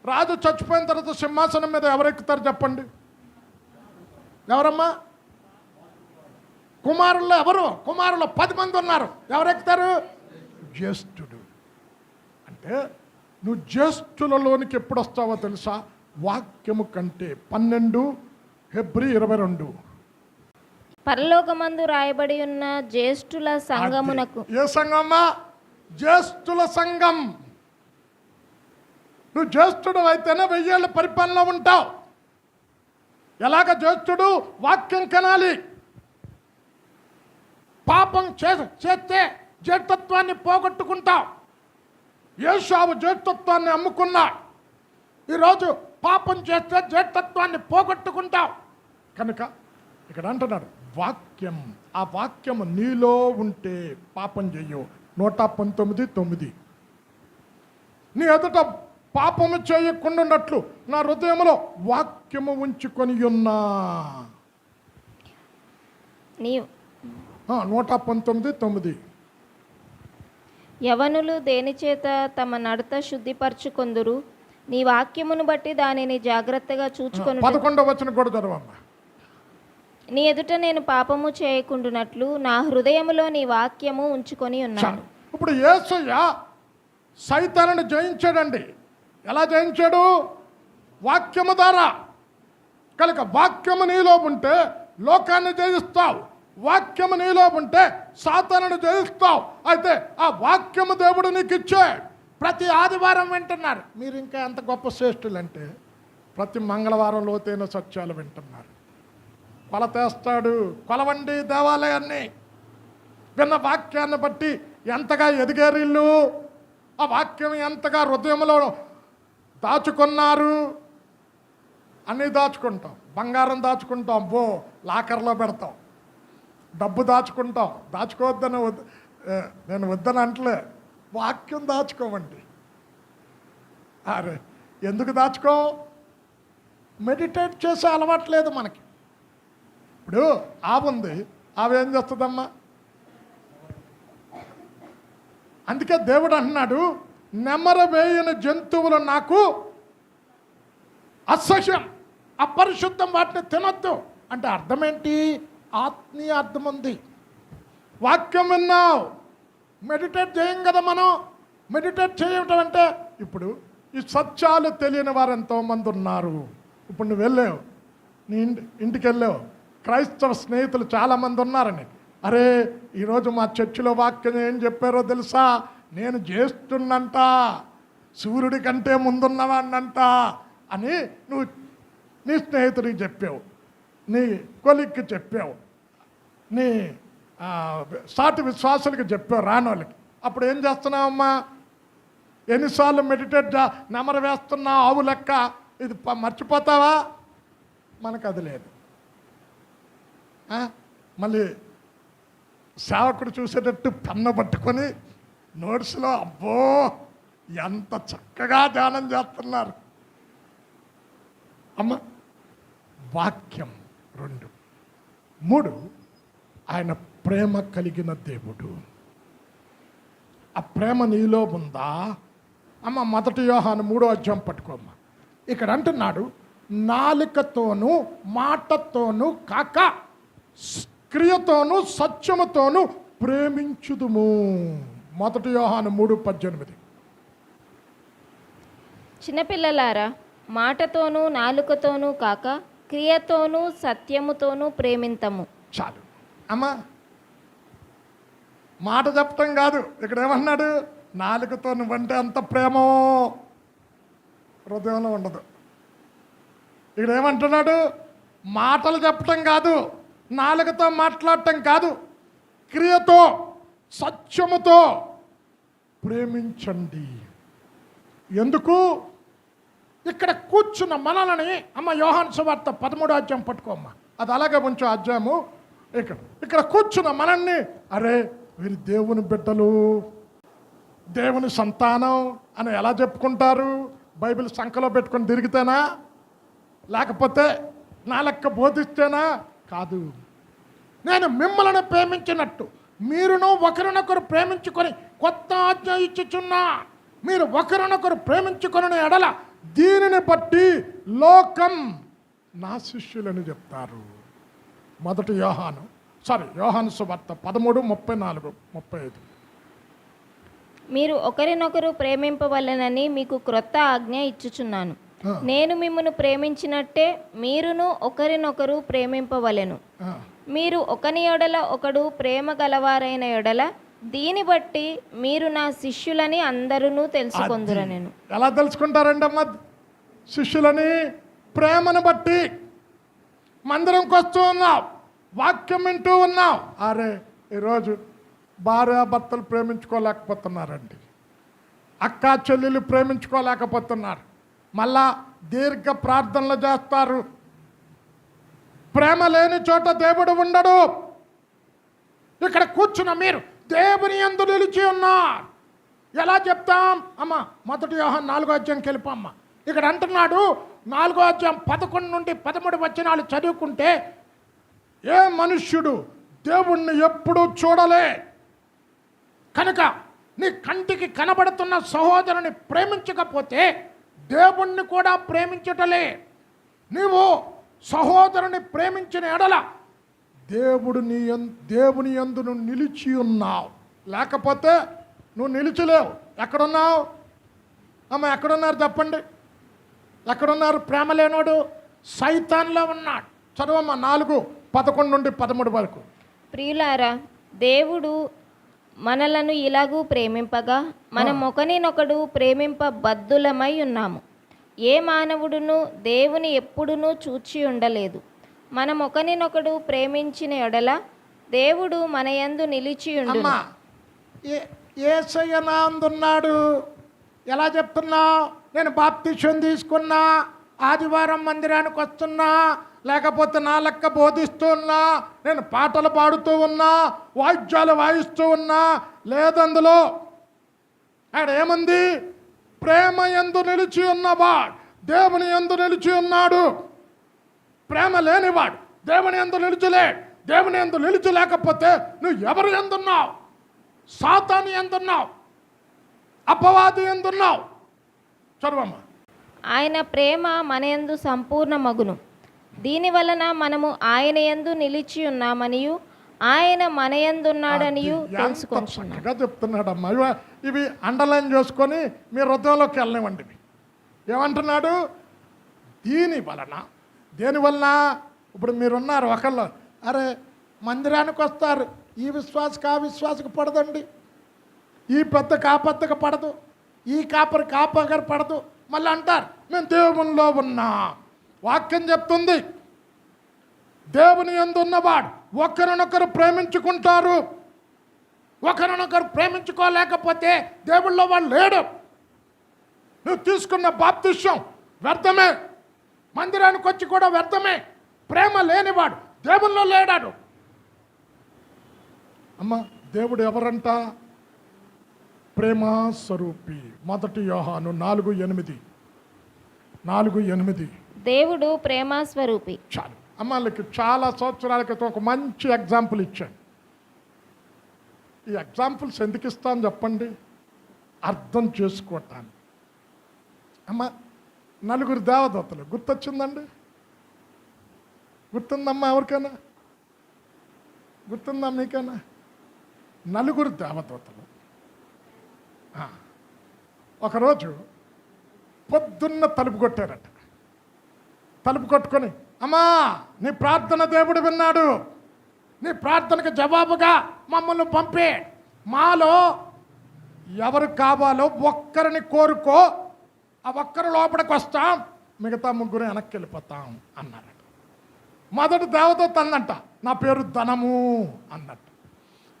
రాజు చచ్చిపోయిన తర్వాత సింహాసనం మీద ఎవరెక్కుతారు చెప్పండి? ఎవరమ్మా? కుమారుల్లో ఎవరు? కుమారులు 10 మంది ఉన్నారు. ఎవరెక్కుతారు? జ్యేష్ఠుడు. అంటే నువ్వు జ్యేష్ఠులలోనికి ఎప్పుడు వస్తావో తెలుసా? వాక్యము కంటే. 12 హెబ్రీ 22. పరలోకమందు రాయబడి ఉన్న జ్యేష్ఠుల సంఘమునకు. ఏ సంఘమ్మా? జ్యేష్ఠుల సంఘం. నువ్వు జ్యేష్ఠుడు అయితేనే 1000 ఏళ్ళ పరిపాలన ఉంటావు. ఎలాగ జ్యేష్ఠుడు? వాక్యం కనాలి. పాపం చేస్తే జ్యేష్ఠత్వాన్ని పోగొట్టుకుంటావు. యేషావు జ్యేష్ఠత్వాన్ని అమ్ముకున్నాడు. ఈరోజు పాపం చేస్తే జ్యేష్ఠత్వాన్ని పోగొట్టుకుంటావు. కనుక ఇక్కడ అంటున్నాడు వాక్యం. ఆ వాక్యము నీలో ఉంటే పాపం చెయ్యవు. 119:9. నీ ఎదుట పాపము చేయకుండా ఉన్నట్లు నా హృదయంలో వాక్యము ఉంచుకొని ఉన్నా. 119:9. యవనులు దేనిచేత తమ నడత శుద్ధిపరచుకొందురు? నీ వాక్యమును బట్టి దానిని జాగ్రత్తగా చూచుకొని. 11వ వచనం కూడా చదవమ్మా. నీ ఎదుట నేను పాపము చేయకుండునట్లు నా హృదయములో నీ వాక్యము ఉంచుకొని ఉన్నాను. ఇప్పుడు యేసయ్య సైతానుని జయించాడండి. ఎలా జయించాడు? వాక్యము ద్వారా. కనుక వాక్యము నీలో ఉంటే లోకాన్ని జయిస్తావు. వాక్యము నీలో ఉంటే సాతానుని జయిస్తావు. అయితే ఆ వాక్యము దేవుడు నీకు ఇచ్చాడు. ప్రతి ఆదివారం వింటున్నారు. మీరు ఇంకా ఎంత గొప్ప శ్రేష్ఠులు అంటే ప్రతి మంగళవారం లోతైన సత్యాలు వింటున్నారు. కొలతేస్తాడు. కొలవండి దేవాలయాన్ని. విన్న వాక్యాన్ని బట్టి ఎంతగా ఎదిగారు వీళ్ళు, ఆ వాక్యం ఎంతగా హృదయంలో దాచుకున్నారు. అన్నీ దాచుకుంటాం, బంగారం దాచుకుంటాం, లాకర్లో పెడతాం, డబ్బు దాచుకుంటాం. దాచుకోవద్దని నేను వద్దని అంటలే, వాక్యం దాచుకోమండి. అరే ఎందుకు దాచుకో? మెడిటేట్ చేసే అలవాట్లేదు మనకి. ఇప్పుడు ఆవుంది, ఆవేం చేస్తుందమ్మా? అందుకే దేవుడు అంటున్నాడు, నెమర వేయని జంతువులు నాకు అసహ్యం, అపరిశుద్ధం, వాటిని తినొద్దు అంటే అర్థం ఏంటి? ఆత్మీయ అర్థం ఉంది. వాక్యం విన్నావు, మెడిటేట్ చేయం కదా మనం. మెడిటేట్ చేయటం అంటే ఇప్పుడు ఈ సత్యాలు తెలియని వారు ఎంతోమంది ఉన్నారు. ఇప్పుడు నువ్వు వెళ్ళావు, నీ ఇంటికి వెళ్ళావు, క్రైస్తవ స్నేహితులు చాలామంది ఉన్నారని. అరే ఈరోజు మా చర్చిలో వాక్యం ఏం చెప్పారో తెలుసా? నేను చేస్తున్నంట, సూర్యుడి కంటే ముందున్నవాడినంట అని నువ్వు నీ స్నేహితుడికి చెప్పావు, నీ కొలిక్కి చెప్పావు, నీ సాటి విశ్వాసులకి చెప్పావు, రానోళ్ళకి. అప్పుడు ఏం చేస్తున్నావమ్మా? ఎన్నిసార్లు మెడిటేట్ నెమరు వేస్తున్నా ఆవు లెక్క ఇది మర్చిపోతావా? మనకు అది లేదు. మళ్ళీ సేవకుడు చూసేటట్టు పెన్ను పట్టుకొని నోట్స్లో అబ్బో ఎంత చక్కగా ధ్యానం చేస్తున్నారు. అమ్మ వాక్యం 2, 3 ఆయన ప్రేమ కలిగిన దేవుడు. ఆ ప్రేమ నీలో ఉందా అమ్మ? 1 యోహాను 3వ అధ్యాయం పట్టుకోమ్మ. ఇక్కడ అంటున్నాడు, నాలుకతోనూ మాటతోనూ కాక క్రియతోనూ సత్యముతోనూ ప్రేమించుదుము. 1 యోహాను 3:18. చిన్నపిల్లలారా, మాటతోనూ నాలుకతోనూ కాక క్రియతోనూ సత్యముతోనూ ప్రేమింతము. చాలు అమ్మా, మాట చెప్పటం కాదు. ఇక్కడ ఏమన్నాడు? నాలుకతో నువ్వంటే అంత ప్రేమో హృదయంలో ఉండదు. ఇక్కడ ఏమంటున్నాడు? మాటలు చెప్పటం కాదు, నాలుకతో మాట్లాడటం కాదు, క్రియతో సత్యముతో ప్రేమించండి. ఎందుకు? ఇక్కడ కూర్చున్న మనల్ని అమ్మ యోహాను సువార్త 13వ అధ్యాయం పట్టుకోమ్మ. అది అలాగే ఉంచు అధ్యాయము. ఇక్కడ కూర్చున్న మనల్ని, అరే వీరు దేవుని బిడ్డలు, దేవుని సంతానం అని ఎలా చెప్పుకుంటారు? బైబిల్ సంఖలో పెట్టుకొని తిరిగితేనా? లేకపోతే నా లెక్క బోధిస్తేనా? కాదు. నేను మిమ్మల్ని ప్రేమించినట్టు మీరును ఒకరినొకరు ప్రేమించుకొని కొత్త ఆజ్ఞ ఇచ్చుచున్నా, మీరు ఒకరినొకరు ప్రేమించుకొని ఎడల దీనిని బట్టి లోకం నా శిష్యులని చెప్తారు. 1 యోహాను సువార్త 13, 34, 35. మీరు ఒకరినొకరు ప్రేమింపవలెనని మీకు క్రొత్త ఆజ్ఞ ఇచ్చుచున్నాను. నేను మిమ్మును ప్రేమించినట్టే మీరును ఒకరినొకరు ప్రేమింపవలెను. మీరు ఒకని ఎడల ఒకడు ప్రేమ గలవారైన ఎడల దీని బట్టి మీరు నా శిష్యులని అందరూ తెలుసుకొందురనెను. ఎలా తెలుసుకుంటారండి అమ్మ శిష్యులని? ప్రేమను బట్టి. మందిరంకి వస్తూ ఉన్నావు, వాక్యం వింటూ ఉన్నావు, అరే ఈరోజు భార్యాభర్తలు ప్రేమించుకోలేకపోతున్నారండి, అక్కా చెల్లెలు ప్రేమించుకోలేకపోతున్నారు, మళ్ళా దీర్ఘ ప్రార్థనలు చేస్తారు. ప్రేమ లేని చోట దేవుడు ఉండడు. ఇక్కడ కూర్చున్న మీరు దేవుని యందు నిలిచి ఉన్నారు. ఎలా చెప్తాం అమ్మ? 1 యోహాను 4వ అధ్యాయంకి వెళ్ళిపోమ్మ. ఇక్కడ అంటున్నాడు, 4వ అధ్యాయం 11 నుండి 13 వచనాలు చదువుకుంటే, ఏ మనుష్యుడు దేవుణ్ణి ఎప్పుడూ చూడలే కనుక నీ కంటికి కనబడుతున్న సహోదరుని ప్రేమించకపోతే దేవుణ్ణి కూడా ప్రేమించటలే. నీవు సహోదరుని ప్రేమించిన ఎడల దేవుని యందు నువ్వు నిలిచి ఉన్నావు. లేకపోతే నువ్వు నిలిచలేవు. ఎక్కడున్నావు అమ్మ? ఎక్కడున్నారు చెప్పండి? ఎక్కడున్నారు? ప్రేమ లేనోడు సైతాన్లో ఉన్నాడు. చదవమ్మ 4:11 నుండి 13 వరకు. ప్రియులారా, దేవుడు మనలను ఇలాగూ ప్రేమింపగా మనం ఒకనినొకడు ప్రేమింప బద్ధులమై ఉన్నాము. ఏ మానవుడును దేవుని ఎప్పుడునూ చూచి ఉండలేదు. మనం ఒకరినొకడు ప్రేమించిన ఎడల దేవుడు మన యందు నిలిచియుండును. అమ్మా యేసయ్య నా అందున్నాడు. ఎలా చెప్తున్నా? నేను బాప్తిసం తీసుకున్నా, ఆదివారం మందిరానికి వస్తున్నా, లేకపోతే నా లెక్క బోధిస్తూ ఉన్నా, నేను పాటలు పాడుతూ ఉన్నా, వాయిద్యాలు వాయిస్తూ ఉన్నా, లేదందులో ఆడ ఏముంది? ప్రేమ యందు నిలిచి ఉన్నవాడు దేవుని యందు నిలిచి ఉన్నాడు. ప్రేమ లేనివాడు దేవుని యందు నిలిచిలేడు. దేవుని యందు నిలిచి లేకపోతే నువ్వు ఎవరు ఎందున్నావు? సాతాను ఎందున్నావు? అపవాది ఎందున్నావు? చదువమ్మా. ఆయన ప్రేమ మన యందు సంపూర్ణ మగును. దీని వలన మనము ఆయన యందు నిలిచి ఉన్నామనియు ఆయన మన యందున్నాడనియు తెలుసుకొంచున్నాం. చక్కగా చెప్తున్నాడమ్మా. ఇవి అండర్లైన్ చేసుకొని మీ హృదయంలోకి వెళ్ళనివ్వండి. ఏమంటున్నాడు? దీని వలన, దేని వలన? ఇప్పుడు మీరున్నారు ఒకళ్ళు, అరే మందిరానికి వస్తారు, ఈ విశ్వాసకు ఆ విశ్వాసకు పడదండి, ఈ పెద్దకు ఆ పెద్దకు పడదు, ఈ కాపరికి ఆ పగరు పడదు, మళ్ళీ అంటారు మేము దేవునిలో ఉన్నా. వాక్యం చెప్తుంది దేవుని యందు ఉన్నవాడు ఒకరినొకరు ప్రేమించుకుంటారు. ఒకరినొకరు ప్రేమించుకోలేకపోతే దేవుళ్ళో వాళ్ళు లేడు. నువ్వు తీసుకున్న బాప్తిసం వ్యర్థమే, మందిరానికి వచ్చి కూడా వ్యర్థమే. ప్రేమ లేనివాడు దేవుల్లో లేడాడు. అమ్మ, దేవుడు ఎవరంట? ప్రేమ స్వరూపి. 1 యోహాను 4:8. దేవుడు ప్రేమ స్వరూపి. చాలు అమ్మాళ్ళకి చాలా సంవత్సరాల క్రితం ఒక మంచి ఎగ్జాంపుల్ ఇచ్చాను. ఈ ఎగ్జాంపుల్స్ ఎందుకు ఇస్తాను చెప్పండి? అర్థం చేసుకోవటాన్ని. అమ్మ, 4 దేవదూతలు గుర్తొచ్చిందండి? గుర్తుందమ్మా? ఎవరికైనా గుర్తుందా? మీకైనా? 4 దేవదూతలు ఒకరోజు పొద్దున్న తలుపు కొట్టారట. తలుపు కొట్టుకొని, అమ్మా నీ ప్రార్థన దేవుడు విన్నాడు, నీ ప్రార్థనకు జవాబుగా మమ్మల్ని పంపే, మాలో ఎవరు కావాలో ఒక్కరిని కోరుకో, ఆ ఒక్కరు లోపలికి వస్తాం, మిగతా 3 వెనక్కి వెళ్ళిపోతాం అన్నారట. మొదటి దేవదూత అందంట, నా పేరు ధనము అన్నట్టు.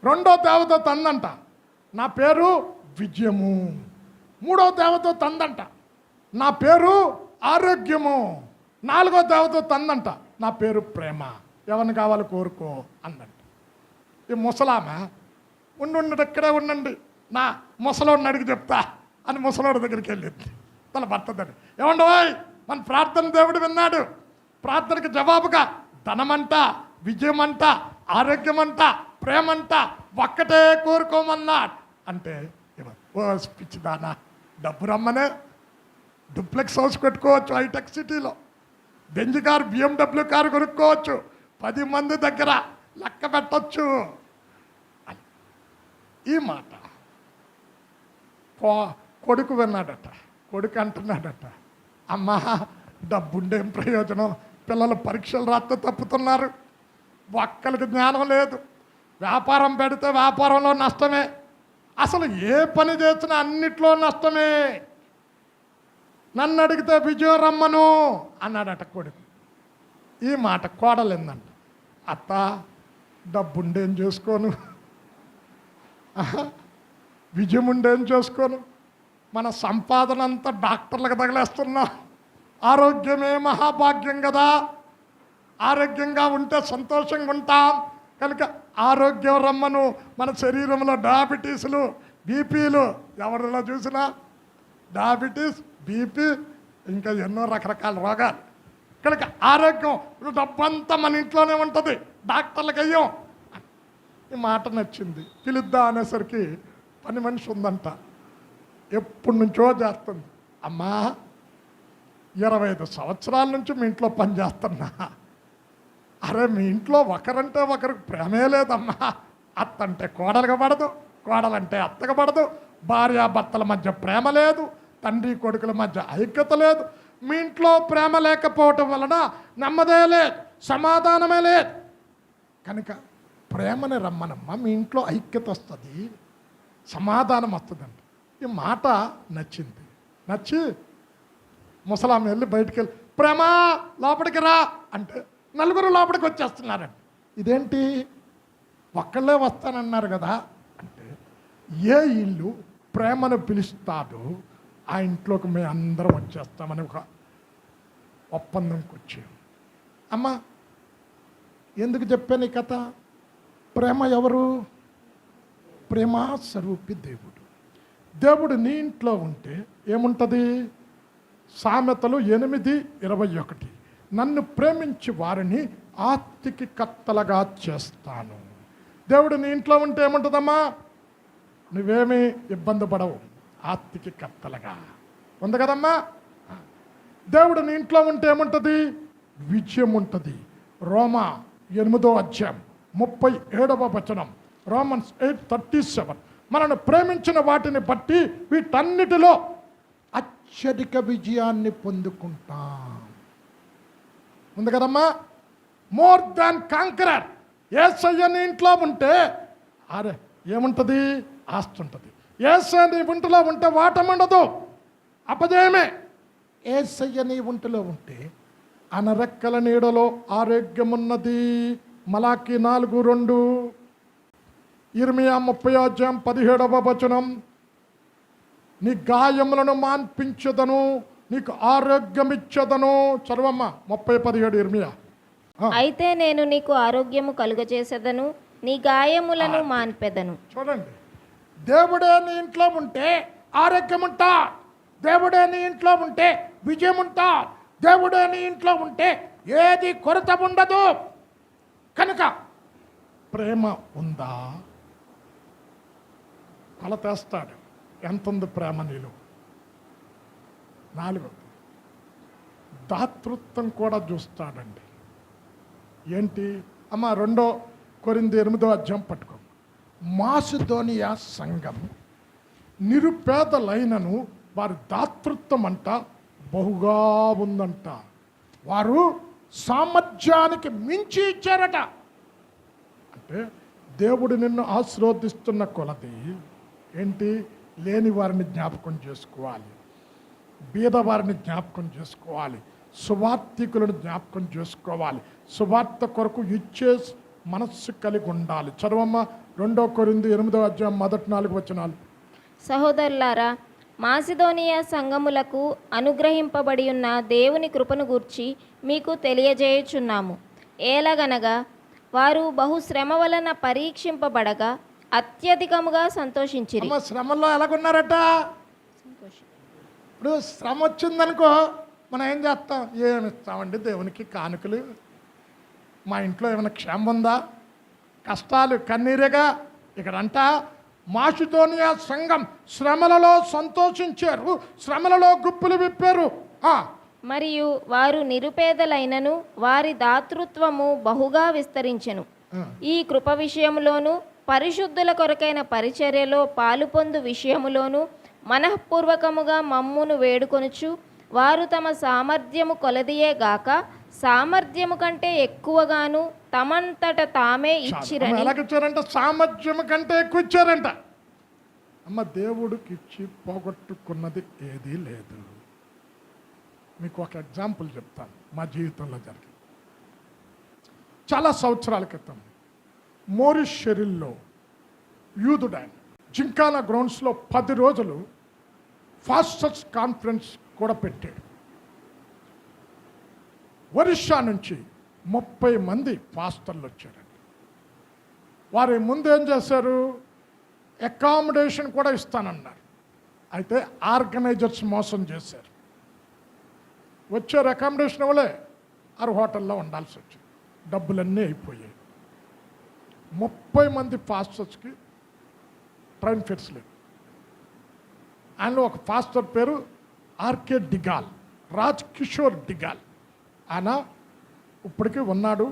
రెండో దేవదూత అందంట, నా పేరు విజయము. మూడో దేవదూత అందంట, నా పేరు ఆరోగ్యము. 4వ దేవదూత అందంట, నా పేరు ప్రేమ, ఎవరిని కావాలి కోరుకో అన్నట్టు. ఈ ముసలామె ఉండి ఇక్కడే ఉండండి, నా ముసలోడిని అడిగి చెప్తా అని ముసలోడి దగ్గరికి వెళ్ళింది తన భర్తదని. ఏమండో మన ప్రార్థన దేవుడు విన్నాడు, ప్రార్థనకి జవాబుగా ధనమంట, విజయమంట, ఆరోగ్యమంట, ప్రేమంట ఒక్కటే కోరుకోమన్నాడు అంటే, ఓ పిచ్చిదానా, డబ్బు రమ్మనే డూప్లెక్స్ హౌస్ కట్టుకోవచ్చు హైటెక్ సిటీలో, బెంజ్ కారు BMW కారు కొనుక్కోవచ్చు, 10 మంది దగ్గర లెక్క పెట్టచ్చు. ఈ మాట కొడుకు విన్నాడట. కొడుకు అంటున్నాడట, అమ్మా డబ్బుండేం ప్రయోజనం, పిల్లలు పరీక్షలు రాస్తే తప్పుతున్నారు, ఒక్కరికి జ్ఞానం లేదు, వ్యాపారం పెడితే వ్యాపారంలో నష్టమే, అసలు ఏ పని చేసినా అన్నిట్లో నష్టమే, నన్ను అడిగితే విజయం రమ్మను అన్నాడట కొడుకు. ఈ మాట కోడలిందంట, అత్త డబ్బుండేం చేసుకోను, విజయం ఉండేం చేసుకోను, మన సంపాదన అంతా డాక్టర్లకు తగిలేస్తున్నాం, ఆరోగ్యమే మహాభాగ్యం కదా, ఆరోగ్యంగా ఉంటే సంతోషంగా ఉంటాం, కనుక ఆరోగ్యం రమ్మను. మన శరీరంలో డయాబెటీసులు, బీపీలు ఎవరిలో చూసినా డయాబెటీస్, బీపీ, ఇంకా ఎన్నో రకరకాల రోగాలు. కనుక ఆరోగ్యం, డబ్బంతా మన ఇంట్లోనే ఉంటుంది, డాక్టర్లకు అయ్యాం. ఈ మాట నచ్చింది. పిలుద్దా అనేసరికి పని మనిషి ఉందంట, ఎప్పటి నుంచో చేస్తుంది. అమ్మా 25 సంవత్సరాల నుంచి మీ ఇంట్లో పని చేస్తున్నా, అరే మీ ఇంట్లో ఒకరంటే ఒకరికి ప్రేమే లేదమ్మా, అత్తంటే కోడలుగా పడదు, కోడలంటే అత్తగా పడదు, భార్యాభర్తల మధ్య ప్రేమ లేదు, తండ్రి కొడుకుల మధ్య ఐక్యత లేదు, మీ ఇంట్లో ప్రేమ లేకపోవటం వలన నెమ్మదే లేదు, సమాధానమే లేదు. కనుక ప్రేమని రమ్మనమ్మ, మీ ఇంట్లో ఐక్యత వస్తుంది, సమాధానం వస్తుందండి. ఈ మాట నచ్చింది. నచ్చి ముసలామె వెళ్ళి బయటికి వెళ్ళి, ప్రేమ లోపలికి రా అంటే నలుగురు లోపలికి వచ్చేస్తున్నారండి. ఇదేంటి ఒక్కళ్ళే వస్తానన్నారు కదా అంటే, ఏ ఇల్లు ప్రేమను పిలుస్తాదో ఆ ఇంట్లోకి మేము అందరం వచ్చేస్తామని ఒక ఒప్పందంకి వచ్చాం. అమ్మ ఎందుకు చెప్పాను ఈ కథ? ప్రేమ ఎవరు? ప్రేమ స్వరూపి దేవుడు. దేవుడు నీ ఇంట్లో ఉంటే ఏముంటుంది? సామెతలు 8:21, నన్ను ప్రేమించి వారిని ఆస్తికి కత్తలుగా చేస్తాను. దేవుడు నీ ఇంట్లో ఉంటే ఏముంటుందమ్మా? నువ్వేమీ ఇబ్బంది పడవు, ఆస్తికి కత్తలుగా ఉంది కదమ్మా. దేవుడు నీ ఇంట్లో ఉంటే ఏముంటుంది? విజయం ఉంటుంది. రోమా 8:37, రోమన్స్ 8:37, మనను ప్రేమించిన వాటిని బట్టి వీటన్నిటిలో అత్యధిక విజయాన్ని పొందుకుంటాం. ఉంది కదమ్మా. More than conqueror. యేసయ్య నీ ఇంట్లో ఉంటే అరే ఏముంటుంది? ఆస్తి ఉంటుంది. యేసయ్య నీ ఒంటిలో ఉంటే వాటం ఉండదు, అపజయమే. యేసయ్య నీ ఒంటిలో ఉంటే అనరెక్కల నీడలో ఆరోగ్యమున్నది. మలాకి 4:2, ఇర్మియా 30:17, నీ గాయములను మాన్పించదను, నీకు ఆరోగ్యం ఇచ్చదను. చదవమ్మ 30:17 ఇర్మియా. అయితే నేను నీకు ఆరోగ్యము కలుగజేసేదను, నీ గాయములను మాన్పెదను. చూడండి, దేవుడే నీ ఇంట్లో ఉంటే ఆరోగ్యం ఉంటా, దేవుడే నీ ఇంట్లో ఉంటే విజయం ఉంటా, దేవుడే నీ ఇంట్లో ఉంటే ఏది కొరత ఉండదు. కనుక ప్రేమ ఉందా? కొలతేస్తాడు, ఎంత ఉంది ప్రేమ నీలో. 4, దాతృత్వం కూడా చూస్తాడండి. ఏంటి అమ్మ? 2 కొరింథీ 8 పట్టుకో. మాసిదోనియా సంఘం నిరుపేదలైనను వారి దాతృత్వం అంట బహుగా ఉందంట. వారు సామర్థ్యానికి మించి ఇచ్చారట. అంటే దేవుడు నిన్ను ఆశీర్వదిస్తున్న కొలది ఏంటి? లేని వారిని జ్ఞాపకం చేసుకోవాలి, బీదవారిని జ్ఞాపకం చేసుకోవాలి, సువార్థికులను జ్ఞాపకం చేసుకోవాలి, సువార్త కొరకు ఇచ్చే మనస్సు కలిగి ఉండాలి. చదవమ్మ 2 కొరింథీ 8 మొదటి 4 వచనాలు. సహోదరులారా, మాసిదోనియా సంఘములకు అనుగ్రహింపబడి ఉన్న దేవుని కృపను గూర్చి మీకు తెలియజేయుచున్నాము. ఏలగనగా వారు బహుశ్రమ వలన పరీక్షింపబడగా అత్యధికముగా సంతోషించిరి. శ్రమలో ఎలాగున్నారట? ఇప్పుడు శ్రమ వచ్చిందనుకో మనం ఏం చేస్తాం? ఏమి ఇస్తామండి దేవునికి కానుకలు? మా ఇంట్లో ఏమైనా క్షేమం ఉందా? కష్టాలు కన్నీరేగా. ఇక్కడంట మాసిదోనియా సంఘం శ్రమలలో సంతోషించారు, శ్రమలలో గుప్పులు విప్పారు. మరియు వారు నిరుపేదలైనను వారి దాతృత్వము బహుగా విస్తరించెను. ఈ కృప విషయములోను పరిశుద్ధుల కొరకైన పరిచర్యలో పాలుపొందు విషయములోను మనఃపూర్వకముగా మమ్మును వేడుకొనుచు వారు తమ సామర్థ్యము కొలదియే గాక సామర్థ్యము కంటే ఎక్కువగాను తమంతట తామే ఇచ్చిరని. ఎలాగిచ్చారంట? సామర్థ్యము కంటే ఎక్కువ ఇచ్చారంట. అమ్మ, దేవుడికి ఇచ్చి పోగొట్టుకున్నది ఏదీ లేదు. మీకు ఒక ఎగ్జాంపుల్ చెప్తాను, మా జీవితంలో జరిగింది. చాలా సంవత్సరాల క్రితం మోరిస్ షెరిల్లో యూదుడాన్ జింకానా గ్రౌండ్స్లో 10 రోజులు ఫాస్టర్స్ కాన్ఫరెన్స్ కూడా పెట్టాడు. ఒరిస్సా నుంచి 30 మంది పాస్టర్లు వచ్చారండి. వారి ముందు ఏం చేశారు? అకామిడేషన్ కూడా ఇస్తానన్నారు. అయితే ఆర్గనైజర్స్ మోసం చేశారు. వచ్చారు, అకామిడేషన్ ఇవ్వలే, 6 హోటల్లో ఉండాల్సి వచ్చింది. డబ్బులన్నీ అయిపోయాయి. 30 మంది పాస్టర్స్కి ట్రైన్ ఫెట్స్ లేవు. ఆయనలో ఒక పాస్టర్ పేరు ఆర్కే డిగాల్, రాజ్ కిషోర్ డిగాల్. ఆయన ఇప్పటికీ ఉన్నాడు.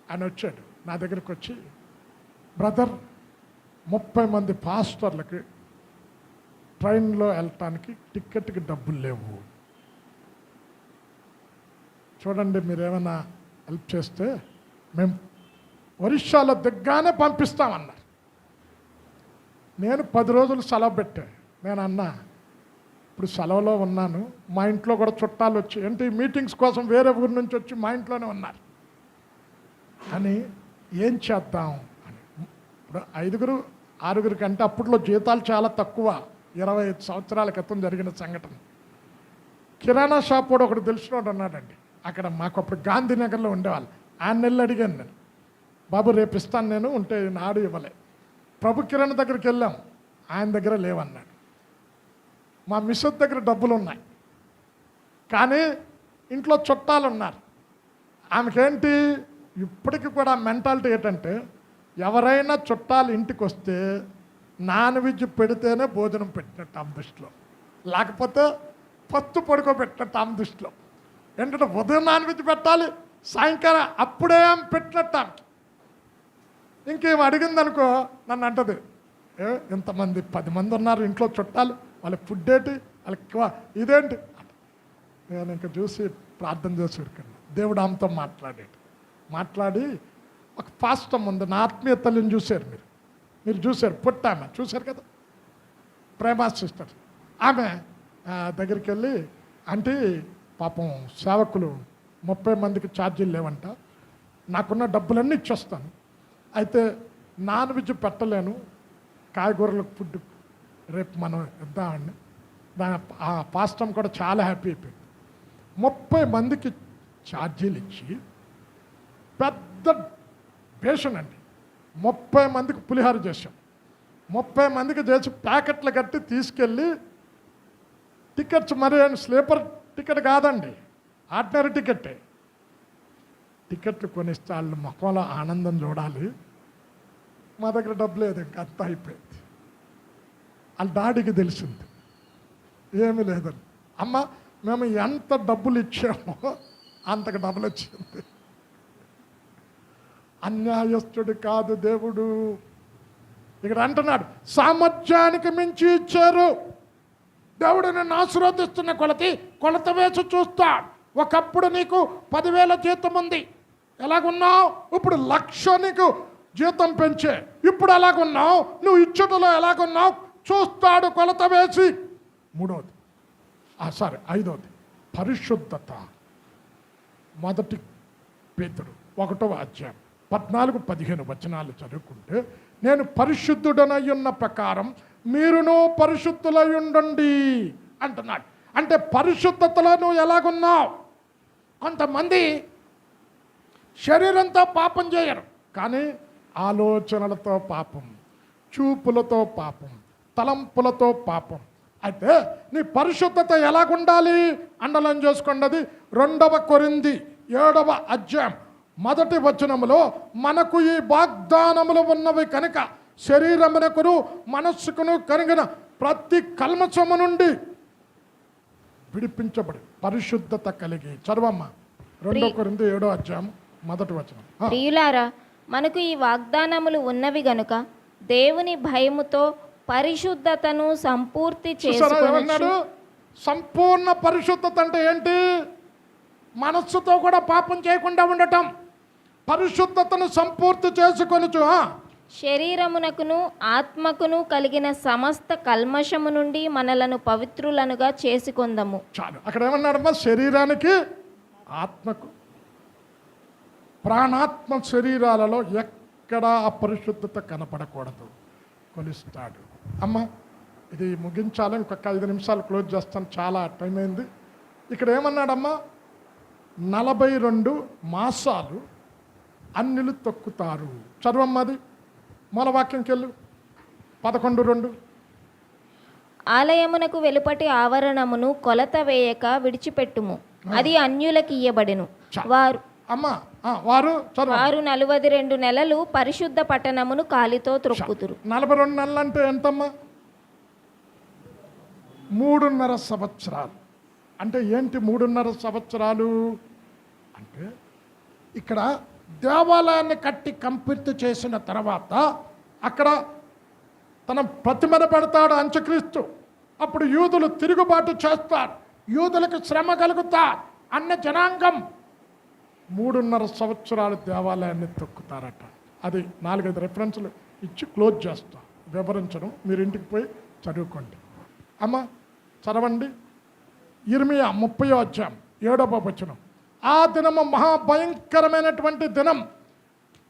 ఆయన వచ్చాడు నా దగ్గరికి వచ్చి, బ్రదర్ 30 మంది పాస్టర్లకి ట్రైన్లో వెళ్ళటానికి టిక్కెట్కి డబ్బులు లేవు, చూడండి మీరేమైనా హెల్ప్ చేస్తే మేము ఒరిస్సాలో దిగ్గానే పంపిస్తామన్నారు. నేను 10 రోజులు సెలవు పెట్టా. నేను అన్నా, ఇప్పుడు సెలవులో ఉన్నాను, మా ఇంట్లో కూడా చుట్టాలు వచ్చి ఏంటి మీటింగ్స్ కోసం వేరే ఊరి నుంచి వచ్చి మా ఇంట్లోనే ఉన్నారు. కానీ ఏం చేద్దాం అని. ఇప్పుడు 5-6 కంటే అప్పట్లో జీతాలు చాలా తక్కువ. 25 సంవత్సరాల క్రితం జరిగిన సంఘటన. కిరాణా షాప్ కూడా ఒకటి తెలిసినోడు ఉన్నాడండి అక్కడ. మాకు అప్పుడు గాంధీనగర్లో ఉండేవాళ్ళు. ఆయన నెల్లు అడిగాను నేను, బాబు రేపు ఇస్తాను నేను, ఉంటే నాడు ఇవ్వలే. ప్రభు కిరణ్ దగ్గరికి వెళ్ళాం, ఆయన దగ్గర లేవన్నాడు. మా మిస్సెస్ దగ్గర డబ్బులు ఉన్నాయి, కానీ ఇంట్లో చుట్టాలు ఉన్నారు. ఆమెకేంటి ఇప్పటికి కూడా మెంటాలిటీ ఏంటంటే, ఎవరైనా చుట్టాలు ఇంటికి వస్తే నాన్ వెజ్ పెడితేనే భోజనం పెట్టినట్టు ఆమె దృష్టిలో, లేకపోతే పత్తు పడుకోబెట్టినట్టు ఆమె దృష్టిలో. ఏంటంటే ఉదయం నాన్ వెజ్ పెట్టాలి, సాయంకాలం అప్పుడే ఆమె పెట్టినట్టు ఆమెకి. ఇంకేం అడిగిందనుకో నన్ను అంటది, ఇంతమంది 10 మంది ఉన్నారు ఇంట్లో చుట్టాలు, వాళ్ళకి ఫుడ్ ఏంటి, వాళ్ళకి ఇదేంటి. నేను ఇంకా చూసి ప్రార్థన చేసి ఉడికాను. దేవుడు ఆమెతో మాట్లాడి ఒక పాస్టమ్ ఉంది, నా ఆత్మీయ తల్లిని చూశారు మీరు చూశారు, ఆమె చూశారు కదా, ప్రేమా సిస్టర్. ఆమె దగ్గరికి వెళ్ళి, అంటే పాపం సేవకులు 30 మందికి ఛార్జీలు లేవంట, నాకున్న డబ్బులన్నీ ఇచ్చేస్తాను, అయితే నాన్ వెజ్ పెట్టలేను, కాయగూరలకు ఫుడ్ రేపు మనం ఇద్దామండి. ఆ పాస్టమ్ కూడా చాలా హ్యాపీ అయిపోయింది. 30 మందికి ఛార్జీలు ఇచ్చి పెద్ద బేషన్ అండి, 30 మందికి పులిహార చేసాం. 30 మందికి చేసి ప్యాకెట్లు కట్టి తీసుకెళ్ళి, టికెట్స్ మరి స్లీపర్ టికెట్ కాదండి, ఆర్డినరీ టికెట్టే. టికెట్లు కొనిస్తే వాళ్ళు ముఖంలో ఆనందం చూడాలి. మా దగ్గర డబ్బు లేదు, ఇంకా అంతా అయిపోయింది. వాళ్ళ డాడీకి తెలిసింది ఏమీ లేదని. అమ్మ మేము ఎంత డబ్బులు ఇచ్చామో అంతకు డబ్బులు వచ్చింది. అన్యాయస్తుడు కాదు దేవుడు. ఇక్కడ అంటున్నాడు, సామర్థ్యానికి మించి ఇచ్చారు. దేవుడు నిన్ను ఆశీర్వదిస్తున్న కొలత వేసి చూస్తాడు. ఒకప్పుడు నీకు 10,000 జీతం ఉంది, ఎలాగున్నావు? ఇప్పుడు 1,00,000 నీకు జీతం పెంచే, ఇప్పుడు ఎలాగున్నావు? నువ్వు ఇచ్చుటలో ఎలాగున్నావు చూస్తాడు కొలత వేసి. 5వది పరిశుద్ధత. 1 పేతురు 1వ అధ్యాయం 14-15 వచనాలు చదువుకుంటే, నేను పరిశుద్ధుడనై ఉన్న ప్రకారం మీరును పరిశుద్ధులై ఉండండి అంటున్నాడు. అంటే పరిశుద్ధతలో నువ్వు ఎలాగున్నావు? కొంతమంది శరీరంతో పాపం చేయరు, కానీ ఆలోచనలతో పాపం, చూపులతో పాపం, తలంపులతో పాపం. అయితే నీ పరిశుద్ధత ఎలాగుండాలి? అండలం చేసుకోండి. 2 కొరింథీ 7వ అధ్యాయం 1వ వచనములో, మనకు ఈ వాగ్దానములు ఉన్నవి కనుక శరీరమునకును మనస్సుకును కలిగిన ప్రతి కల్మషము నుండి విడిపించబడి పరిశుద్ధత కలిగి. చదవమ్మా 2 కొరింథీ 7వ అధ్యాయం 1వ వచనం. ప్రియులారా, మనకు ఈ వాగ్దానములు ఉన్నవి గనుక దేవుని భయముతో పరిశుద్ధతను సంపూర్తి చేసుకొనుచు. సంపూర్ణ పరిశుద్ధత అంటే ఏంటి? మనస్సుతో కూడా పాపం చేయకుండా ఉండటం. పరిశుద్ధతను సంపూర్తి చేసుకొనుచు శరీరమునకును ఆత్మకును కలిగిన సమస్త కల్మషము నుండి మనలను పవిత్రులనుగా చేసుకొందము. చాలు. అక్కడ ఏమన్నాడమ్మా? శరీరానికి, ఆత్మకు, ప్రాణాత్మ శరీరాలలో ఎక్కడా అపరిశుద్ధత కనపడకూడదు. కొలుస్తాడు. అమ్మ ఇది ముగించాలి, ఇంకొక 5 నిమిషాలు క్లోజ్ చేస్తాను, చాలా టైం అయింది. ఇక్కడ ఏమన్నాడమ్మా? 42 మాసాలు అన్యులు తొక్కుతారు. చదవమ్మది మూలవాక్యంకి వెళ్ళు. 11:2. ఆలయమునకు వెలుపటి ఆవరణమును కొలత వేయక విడిచిపెట్టుము, అది అన్యులకి ఇయ్యబడెను. వారు 42 నెలలు పరిశుద్ధ పట్టణమును కాలితో త్రొక్కుతురు. 42 నెలలు అంటే ఎంతమ్మా? 3.5 సంవత్సరాలు. అంటే ఏంటి 3.5 సంవత్సరాలు అంటే, ఇక్కడ దేవాలయాన్ని కట్టి కంప్లీట్ చేసిన తర్వాత అక్కడ తన ప్రతిమను పెడతాడు అంత్యక్రీస్తు. అప్పుడు యూదులు తిరుగుబాటు చేస్తారు, యూదులకు శ్రమ కలుగుతారు. అన్న జనాంగం 3.5 సంవత్సరాలు దేవాలయాన్ని తొక్కుతారట. అది 4-5 రెఫరెన్స్లు ఇచ్చి క్లోజ్ చేస్తాం, వివరించడం. మీరు ఇంటికి పోయి చదువుకోండి. అమ్మ చదవండి. ఇర్మియా 30వ అధ్యాయం 7వ వచనం. ఆ దినము మహాభయంకరమైనటువంటి దినం,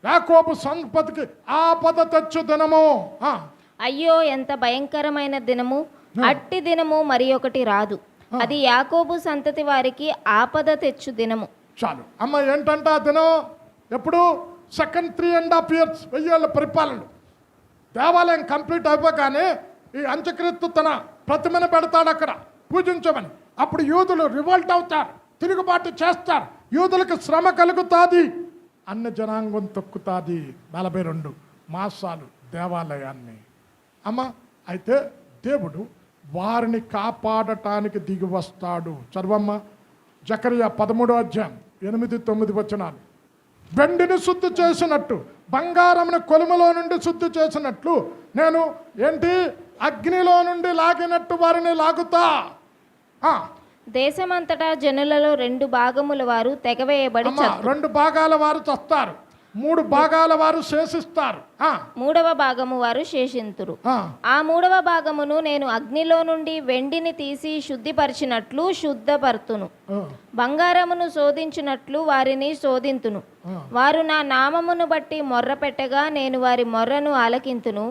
యాకోబు సంపత్తికి ఆపద తెచ్చు దినము. అయ్యో ఎంత భయంకరమైన దినము! అట్టి దినము మరి ఒకటి రాదు. అది యాకోబు సంతతి వారికి ఆపద తెచ్చు దినము. చాలు అమ్మ. ఏంటంటే ఆ దినం ఎప్పుడు? సెకండ్ 3.5 years, 1000 ఏళ్ళ పరిపాలన. దేవాలయం కంప్లీట్ అయిపోగానే ఈ అంత్యక్రీస్తు తన ప్రతిమను పెడతాడు అక్కడ పూజించమని. అప్పుడు యూదులు రివోల్ట్ అవుతారు, తిరుగుబాటు చేస్తారు, యూదులకు శ్రమ కలుగుతుంది, అన్న జనాంగం తొక్కుతుంది. 42 మాసాలు దేవాలయాన్ని. అమ్మ అయితే దేవుడు వారిని కాపాడటానికి దిగి వస్తాడు. చదవమ్మ జకరియా 13వ అధ్యాయం 8-9 వచనాలు. వెండిని శుద్ధి చేసినట్టు, బంగారమును కొలుములో నుండి శుద్ధి చేసినట్లు నేను ఏంటి అగ్నిలో నుండి లాగినట్టు వారిని లాగుతా. దేశమంతటా జనులలో 2 భాగముల వారు తెగవేయబడి 2 భాగాల వారు చస్తారు, 3 భాగాల వారు శేషిస్తారు, 3వ భాగము వారు శేషింతురు. ఆ 3వ భాగమును నేను అగ్నిలో నుండి వెండిని తీసి శుద్ధిపరిచినట్లు శుద్ధపరుతును, బంగారమును శోధించినట్లు వారిని శోధింతును. వారు నా నామమును బట్టి మొర్ర పెట్టగా నేను వారి మొర్రను ఆలకింతును.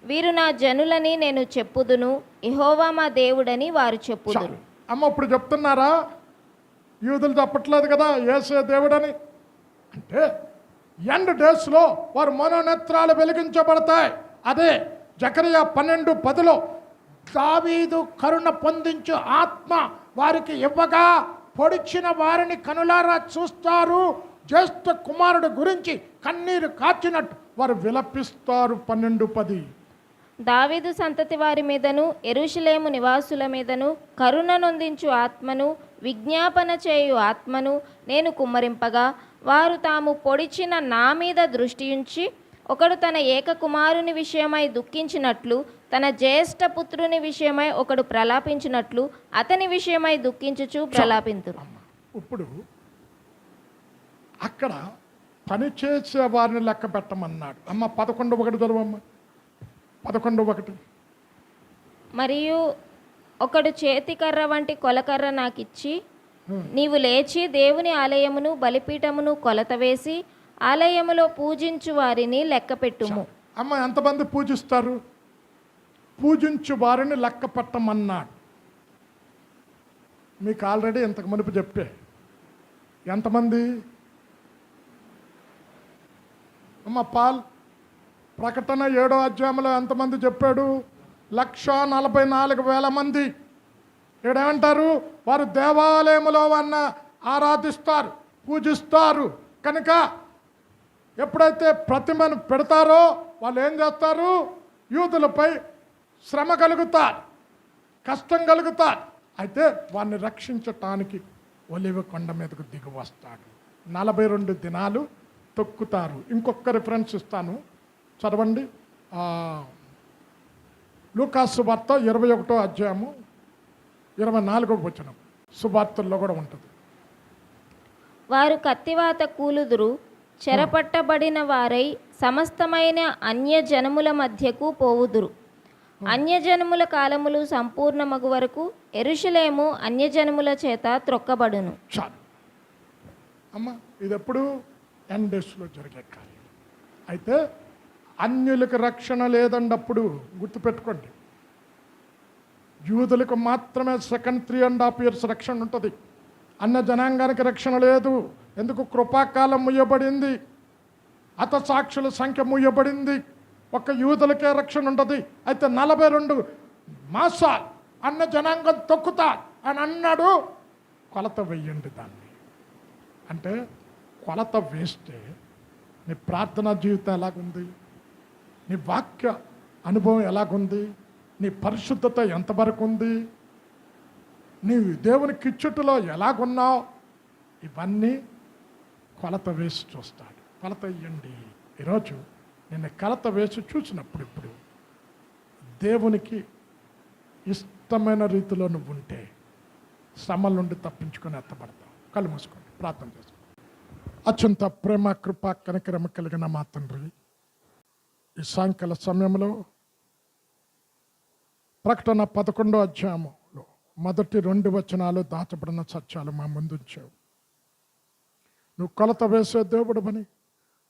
వీరు నా జనులని నేను చెప్పుదును, యెహోవా మా దేవుడని వారు చెప్పుదురు. అమ్మ ఇప్పుడు చెప్తున్నారా? యూదులు చెప్పట్లేదు కదా యేసే దేవుడని. అంటే ఎండ్ డేస్లో వారు మనోనేత్రాలు వెలిగించబడతాయి. అదే జకరియా 12:10 దావీదు కరుణ పొందించు ఆత్మ వారికి ఇవ్వగా పొడిచిన వారిని కనులారా చూస్తారు, జ్యేష్ఠ కుమారుడు గురించి కన్నీరు కార్చినట్టు వారు విలపిస్తారు. 12:10 దావీదు సంతతి వారి మీదను యెరూషలేము నివాసుల మీదను కరుణ నొందించు ఆత్మను విజ్ఞాపన చేయు ఆత్మను నేను కుమ్మరింపగా వారు తాము పొడిచిన నా మీద దృష్టి ఉంచి, ఒకడు తన ఏక కుమారుని విషయమై దుఃఖించినట్లు తన జ్యేష్ఠ పుత్రుని విషయమై ఒకడు ప్రలాపించినట్లు అతని విషయమై దుఃఖించుచు ప్రలాపింతురు. ఇప్పుడు అక్కడ పనిచేసే వారిని లెక్క పెట్టమన్నాడు. అమ్మ 11:1 చదవమ్మ. 11:1 మరియు ఒకడు చేతికర్ర వంటి కొలకర్ర నాకిచ్చి, నీవు లేచి దేవుని ఆలయమును బలిపీఠమును కొలత వేసి ఆలయములో పూజించు వారిని లెక్క పెట్టుము. అమ్మ ఎంతమంది పూజిస్తారు? పూజించు వారిని లెక్క పెట్టమన్నాడు. మీకు ఆల్రెడీ ఇంతకు మునుపు చెప్పే ఎంతమంది? అమ్మ పాల్ ప్రకటన 7వ అధ్యాయంలో ఎంతమంది చెప్పాడు? 144,000 మంది. ఏమంటారు? వారు దేవాలయములో వన్న ఆరాధిస్తారు, పూజిస్తారు. కనుక ఎప్పుడైతే ప్రతిమను పెడతారో వాళ్ళు ఏం చేస్తారు? యూదులపై శ్రమ కలుగుతారు, కష్టం కలుగుతారు. అయితే వారిని రక్షించటానికి ఒలివ కొండ మీదకు దిగి వస్తాడు. 42 దినాలు తొక్కుతారు. ఇంకొక రిఫరెన్స్ ఇస్తాను, చదవండి. లూకాసు సువార్త 21వ అధ్యాయము 24వ వచనం. సువార్తల్లో కూడా ఉంటుంది. వారు కత్తివాత కూలుదురు, చెరపట్టబడిన వారై సమస్తమైన అన్యజనముల మధ్యకు పోవుదురు. అన్యజనముల కాలములు సంపూర్ణమగు వరకు యెరూషలేము అన్యజనముల చేత త్రొక్కబడును. చాలు అమ్మ, ఇది ఎప్పుడు? ఎండ్ డేస్లో జరిగే కార్యం. అయితే అన్యులకు రక్షణ లేదన్నప్పుడు గుర్తుపెట్టుకోండి, యూదులకు మాత్రమే సెకండ్ 3.5 years రక్షణ ఉంటుంది. అన్న జనాంగానికి రక్షణ లేదు. ఎందుకు? కృపాకాలం ముయ్యబడింది, హతసాక్షుల సంఖ్య ముయ్యబడింది. ఒక యూదులకే రక్షణ ఉంటుంది. అయితే 42 మాసాలు అన్న జనాంగం తొక్కుతా అని అన్నాడు. కొలత వెయ్యండి దాన్ని. అంటే కొలత వేస్తే నీ ప్రార్థనా జీవితం ఎలాగుంది, నీ వాక్య అనుభవం ఎలాగుంది, నీ పరిశుద్ధత ఎంతవరకు ఉంది, నీ దేవుని కిచ్చుటలో ఎలాగున్నావు, ఇవన్నీ కొలత వేసి చూస్తాడు. కొలత ఇవ్వండి. ఈరోజు నేను కొలత వేసి చూసినప్పుడు ఇప్పుడు దేవునికి ఇష్టమైన రీతిలో నువ్వు ఉంటే శ్రమల నుండి తప్పించుకొని ఎత్తబడతావు. కళ్ళు మూసుకోండి, ప్రార్థన చేసుకోండి. అత్యంత ప్రేమ కృప కనికరమ కలిగిన మా తండ్రి, ఈ సాయంకాల సమయంలో ప్రకటన 11వ అధ్యాయంలో మొదటి 2 వచనాలు దాచబడిన సత్యాలు మా ముందుంచావు. నువ్వు కొలత వేసే దేవుడు అని,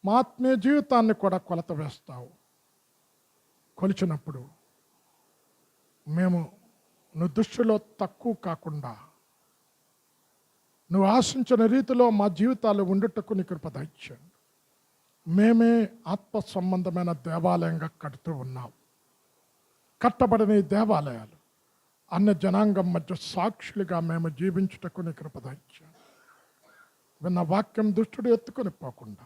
మా ఆత్మీయ జీవితాన్ని కూడా కొలత వేస్తావు. కొలిచినప్పుడు మేము నువ్వు దృష్టిలో తక్కువ కాకుండా నువ్వు ఆశించిన రీతిలో మా జీవితాలు ఉండటకు నీ కృప దయచేయండి. మేమే ఆత్మ సంబంధమైన దేవాలయంగా కడుతూ ఉన్నాం. కట్టబడిన ఈ దేవాలయాలు అన్ని జనాంగం మధ్య సాక్షులుగా మేము జీవించుటకు నీ కృప దయచేయండి. విన్న వాక్యం దుష్టుడు ఎత్తుకొని పోకుండా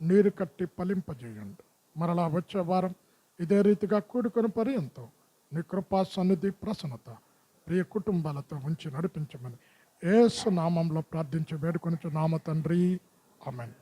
నీరు కట్టి ఫలింపజేయండి. మరలా వచ్చే వారం ఇదే రీతిగా కూడుకొని పర్యంతం నీ కృపా సన్నిధి ప్రసన్నత ప్రియ కుటుంబాలతో ఉంచి నడిపించమని యేసు నామంలో ప్రార్థించి వేడుకొనుచున్నాము తండ్రి. ఆమేన్.